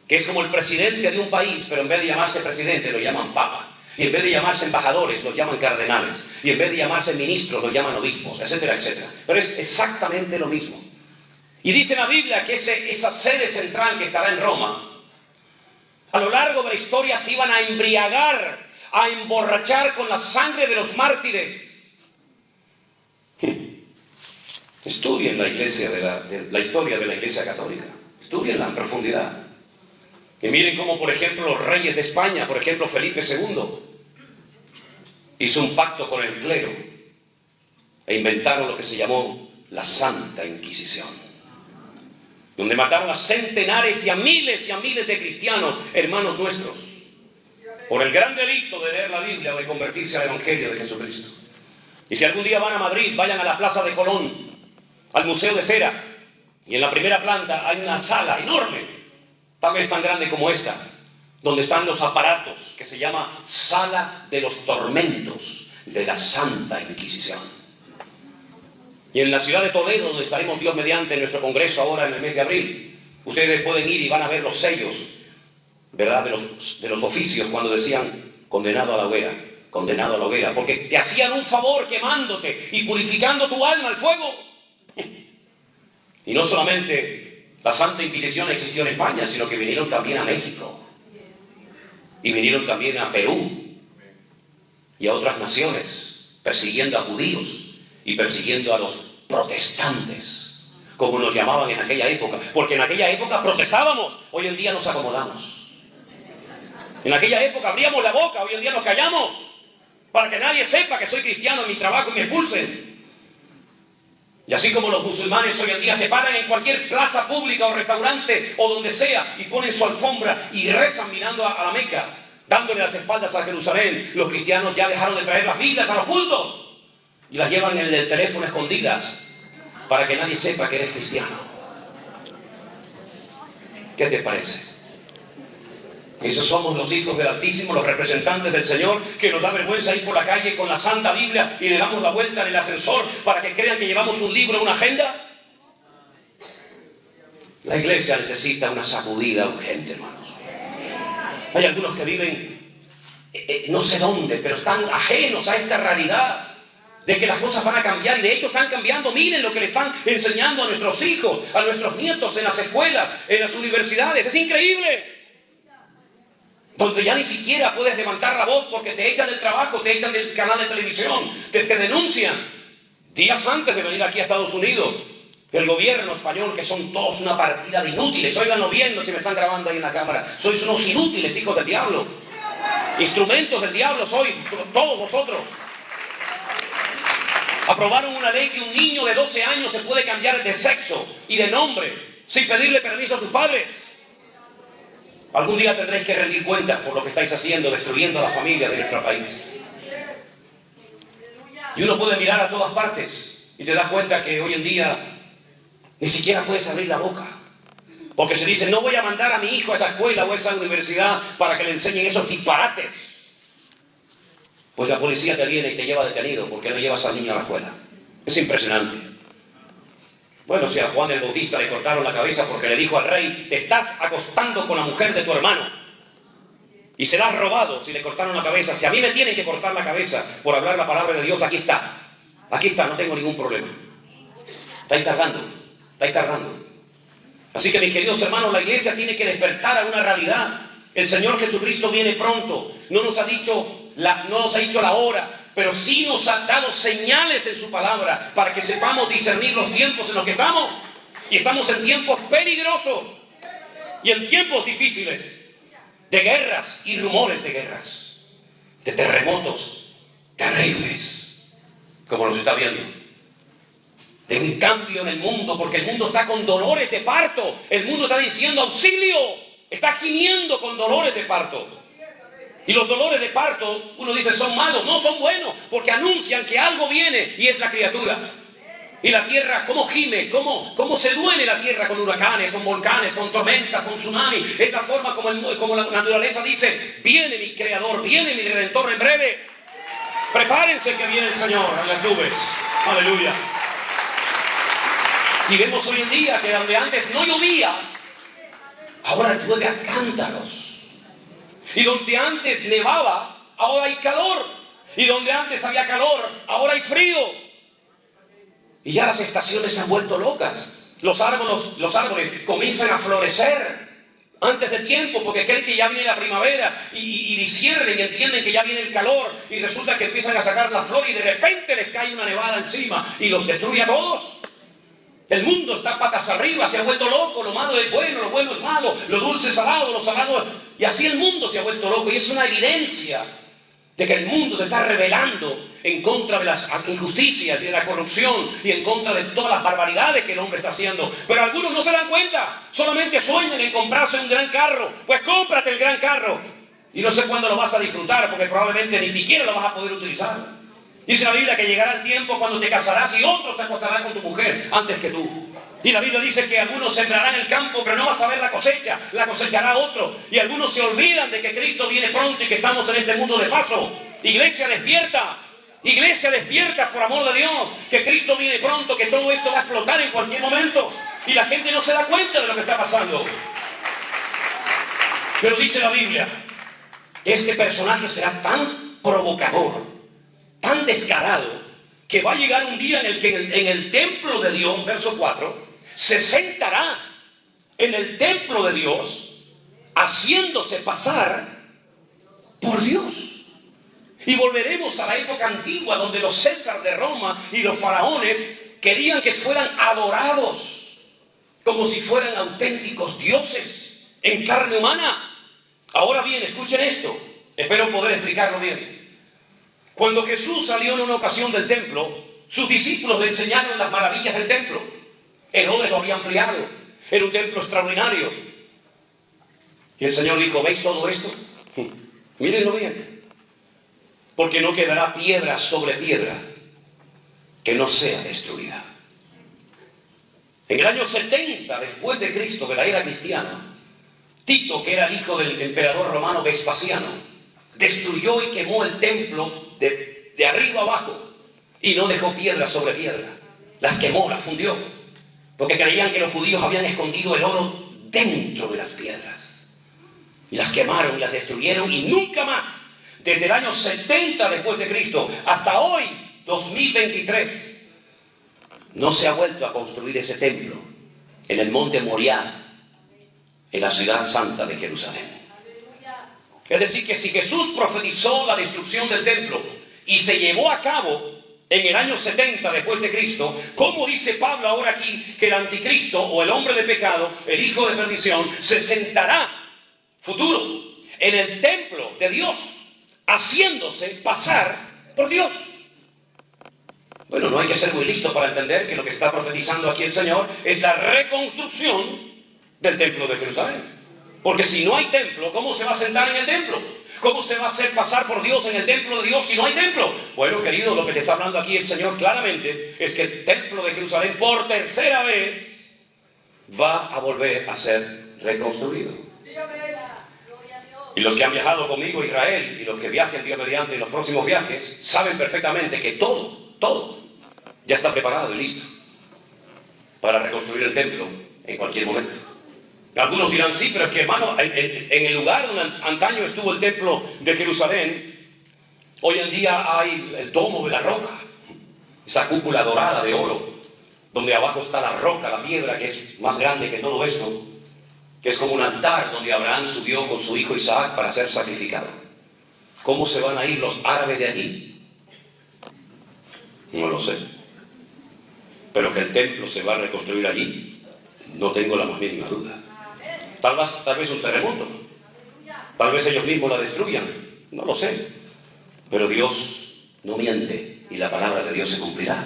Que es como el presidente de un país, pero en vez de llamarse presidente lo llaman papa. Y en vez de llamarse embajadores los llaman cardenales. Y en vez de llamarse ministros los llaman obispos, etcétera, etcétera. Pero es exactamente lo mismo. Y dice la Biblia que esa sede central que estará en Roma, a lo largo de la historia se iban a embriagar, a emborrachar con la sangre de los mártires. Estudien la iglesia la historia de la Iglesia Católica. Estudienla en profundidad. Y miren cómo, por ejemplo, los reyes de España, por ejemplo, Felipe II, hizo un pacto con el clero e inventaron lo que se llamó la Santa Inquisición, donde mataron a centenares y a miles de cristianos, hermanos nuestros, por el gran delito de leer la Biblia o de convertirse al Evangelio de Jesucristo. Y si algún día van a Madrid, vayan a la Plaza de Colón, al Museo de Cera, y en la primera planta hay una sala enorme, tal vez tan grande como esta, donde están los aparatos, que se llama Sala de los Tormentos de la Santa Inquisición. Y en la ciudad de Toledo, donde estaremos Dios mediante en nuestro congreso ahora en el mes de abril, ustedes pueden ir y van a ver los sellos, ¿verdad?, de los oficios cuando decían condenado a la hoguera, porque te hacían un favor quemándote y purificando tu alma al fuego. Y no solamente la Santa Inquisición existió en España, sino que vinieron también a México. Y vinieron también a Perú y a otras naciones, persiguiendo a judíos y persiguiendo a los protestantes, como nos llamaban en aquella época. Porque en aquella época protestábamos, hoy en día nos acomodamos. En aquella época abríamos la boca, hoy en día nos callamos, para que nadie sepa que soy cristiano en mi trabajo y me expulsen. Y así como los musulmanes hoy en día se paran en cualquier plaza pública o restaurante o donde sea y ponen su alfombra y rezan mirando a la Meca, dándole las espaldas a Jerusalén, los cristianos ya dejaron de traer las Biblias a los cultos y las llevan en el teléfono escondidas para que nadie sepa que eres cristiano. ¿Qué te parece? Esos somos los hijos del Altísimo, los representantes del Señor, que nos da vergüenza ir por la calle con la Santa Biblia y le damos la vuelta en el ascensor para que crean que llevamos un libro, una agenda. La iglesia necesita una sacudida urgente, hermanos. Hay algunos que viven no sé dónde, pero están ajenos a esta realidad de que las cosas van a cambiar, y de hecho están cambiando. Miren lo que le están enseñando a nuestros hijos, a nuestros nietos en las escuelas, en las universidades. Es increíble. Donde ya ni siquiera puedes levantar la voz porque te echan del trabajo, te echan del canal de televisión, te denuncian. Días antes de venir aquí a Estados Unidos, el gobierno español, que son todos una partida de inútiles, óiganlo bien, si me están grabando ahí en la cámara, sois unos inútiles, hijos del diablo. Instrumentos del diablo sois todos vosotros. Aprobaron una ley que un niño de 12 años se puede cambiar de sexo y de nombre sin pedirle permiso a sus padres. Algún día tendréis que rendir cuentas por lo que estáis haciendo, destruyendo a la familia de nuestro país. Y uno puede mirar a todas partes y te das cuenta que hoy en día ni siquiera puedes abrir la boca. Porque se dice, no voy a mandar a mi hijo a esa escuela o a esa universidad para que le enseñen esos disparates. Pues la policía te viene y te lleva detenido porque no llevas al niño a la escuela. Es impresionante. Bueno, si a Juan el Bautista le cortaron la cabeza porque le dijo al rey, te estás acostando con la mujer de tu hermano y se la has robado si le cortaron la cabeza. Si a mí me tienen que cortar la cabeza por hablar la palabra de Dios, aquí está. Aquí está, no tengo ningún problema. Estáis tardando. Así que mis queridos hermanos, la iglesia tiene que despertar a una realidad. El Señor Jesucristo viene pronto. No nos ha dicho la hora, pero sí nos ha dado señales en su palabra para que sepamos discernir los tiempos en los que estamos. Y estamos en tiempos peligrosos y en tiempos difíciles, de guerras y rumores de guerras, de terremotos terribles, como nos está viendo, de un cambio en el mundo, porque el mundo está con dolores de parto. El mundo está diciendo auxilio, está gimiendo con dolores de parto. Y los dolores de parto, uno dice, son malos. No, son buenos, porque anuncian que algo viene y es la criatura. Y la tierra, ¿cómo gime? ¿Cómo se duele la tierra con huracanes, con volcanes, con tormentas, con tsunami? Es la forma como la naturaleza dice, viene mi creador, viene mi redentor en breve. Prepárense que viene el Señor en las nubes. Aleluya. Y vemos hoy en día que donde antes no llovía, ahora llueve a cántaros. Y donde antes nevaba, ahora hay calor. Y donde antes había calor, ahora hay frío. Y ya las estaciones se han vuelto locas. Los árboles comienzan a florecer antes de tiempo porque creen que ya viene la primavera y disciernen y entienden que ya viene el calor. Y resulta que empiezan a sacar la flor y de repente les cae una nevada encima y los destruye a todos. El mundo está patas arriba, se ha vuelto loco. Lo malo es bueno, lo bueno es malo, lo dulce es salado, lo salado. Y así el mundo se ha vuelto loco. Y es una evidencia de que el mundo se está rebelando en contra de las injusticias y de la corrupción y en contra de todas las barbaridades que el hombre está haciendo. Pero algunos no se dan cuenta, solamente sueñan en comprarse un gran carro. Pues cómprate el gran carro y no sé cuándo lo vas a disfrutar, porque probablemente ni siquiera lo vas a poder utilizar. Dice la Biblia que llegará el tiempo cuando te casarás y otros te acostarán con tu mujer antes que tú. Y la Biblia dice que algunos sembrarán el campo, pero no vas a ver la cosecha, la cosechará otro. Y algunos se olvidan de que Cristo viene pronto y que estamos en este mundo de paso. Iglesia, despierta. Iglesia, despierta, por amor de Dios, que Cristo viene pronto, que todo esto va a explotar en cualquier momento. Y la gente no se da cuenta de lo que está pasando. Pero dice la Biblia, este personaje será tan provocador, tan descarado, que va a llegar un día en el que en el templo de Dios, verso 4, se sentará en el templo de Dios, haciéndose pasar por Dios. Y volveremos a la época antigua, donde los César de Roma y los faraones querían que fueran adorados, como si fueran auténticos dioses en carne humana. Ahora bien, escuchen esto, espero poder explicarlo bien. Cuando Jesús salió en una ocasión del templo, sus discípulos le enseñaron las maravillas del templo. Herodes lo había ampliado, era un templo extraordinario. Y el Señor dijo, ¿veis todo esto? Mírenlo bien, porque no quedará piedra sobre piedra que no sea destruida. En el año 70 después de Cristo, de la era cristiana, Tito, que era el hijo del emperador romano Vespasiano, destruyó y quemó el templo de arriba abajo y no dejó piedra sobre piedra. Las quemó, las fundió, porque creían que los judíos habían escondido el oro dentro de las piedras. Y las quemaron y las destruyeron, y nunca más, desde el año 70 después de Cristo hasta hoy, 2023, no se ha vuelto a construir ese templo en el monte Moriah, en la ciudad santa de Jerusalén. Es decir, que si Jesús profetizó la destrucción del templo y se llevó a cabo en el año 70 después de Cristo, ¿cómo dice Pablo ahora aquí que el anticristo o el hombre de pecado, el hijo de perdición, se sentará, futuro, en el templo de Dios haciéndose pasar por Dios. Bueno, no hay que ser muy listo para entender que lo que está profetizando aquí el Señor es la reconstrucción del templo de Jerusalén. Porque si no hay templo, ¿cómo se va a sentar en el templo? ¿Cómo se va a hacer pasar por Dios en el templo de Dios si no hay templo? Bueno, querido, lo que te está hablando aquí el Señor claramente es que el templo de Jerusalén por tercera vez va a volver a ser reconstruido. Y los que han viajado conmigo a Israel y los que viajen Dios mediante en los próximos viajes saben perfectamente que todo ya está preparado y listo para reconstruir el templo en cualquier momento. Algunos dirán, sí, pero es que hermano, en el lugar donde antaño estuvo el templo de Jerusalén, hoy en día hay el domo de la roca, esa cúpula dorada de oro, donde abajo está la roca, la piedra, que es más grande que todo esto, que es como un altar donde Abraham subió con su hijo Isaac para ser sacrificado. ¿Cómo se van a ir los árabes de allí? No lo sé. Pero que el templo se va a reconstruir allí, no tengo la más mínima duda. Tal vez un terremoto. Tal vez ellos mismos la destruyan. No lo sé. Pero Dios no miente y la palabra de Dios se cumplirá.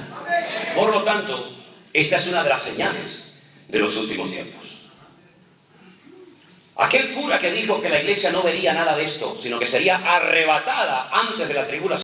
Por lo tanto, esta es una de las señales de los últimos tiempos. Aquel cura que dijo que la iglesia no vería nada de esto, sino que sería arrebatada antes de la tribulación,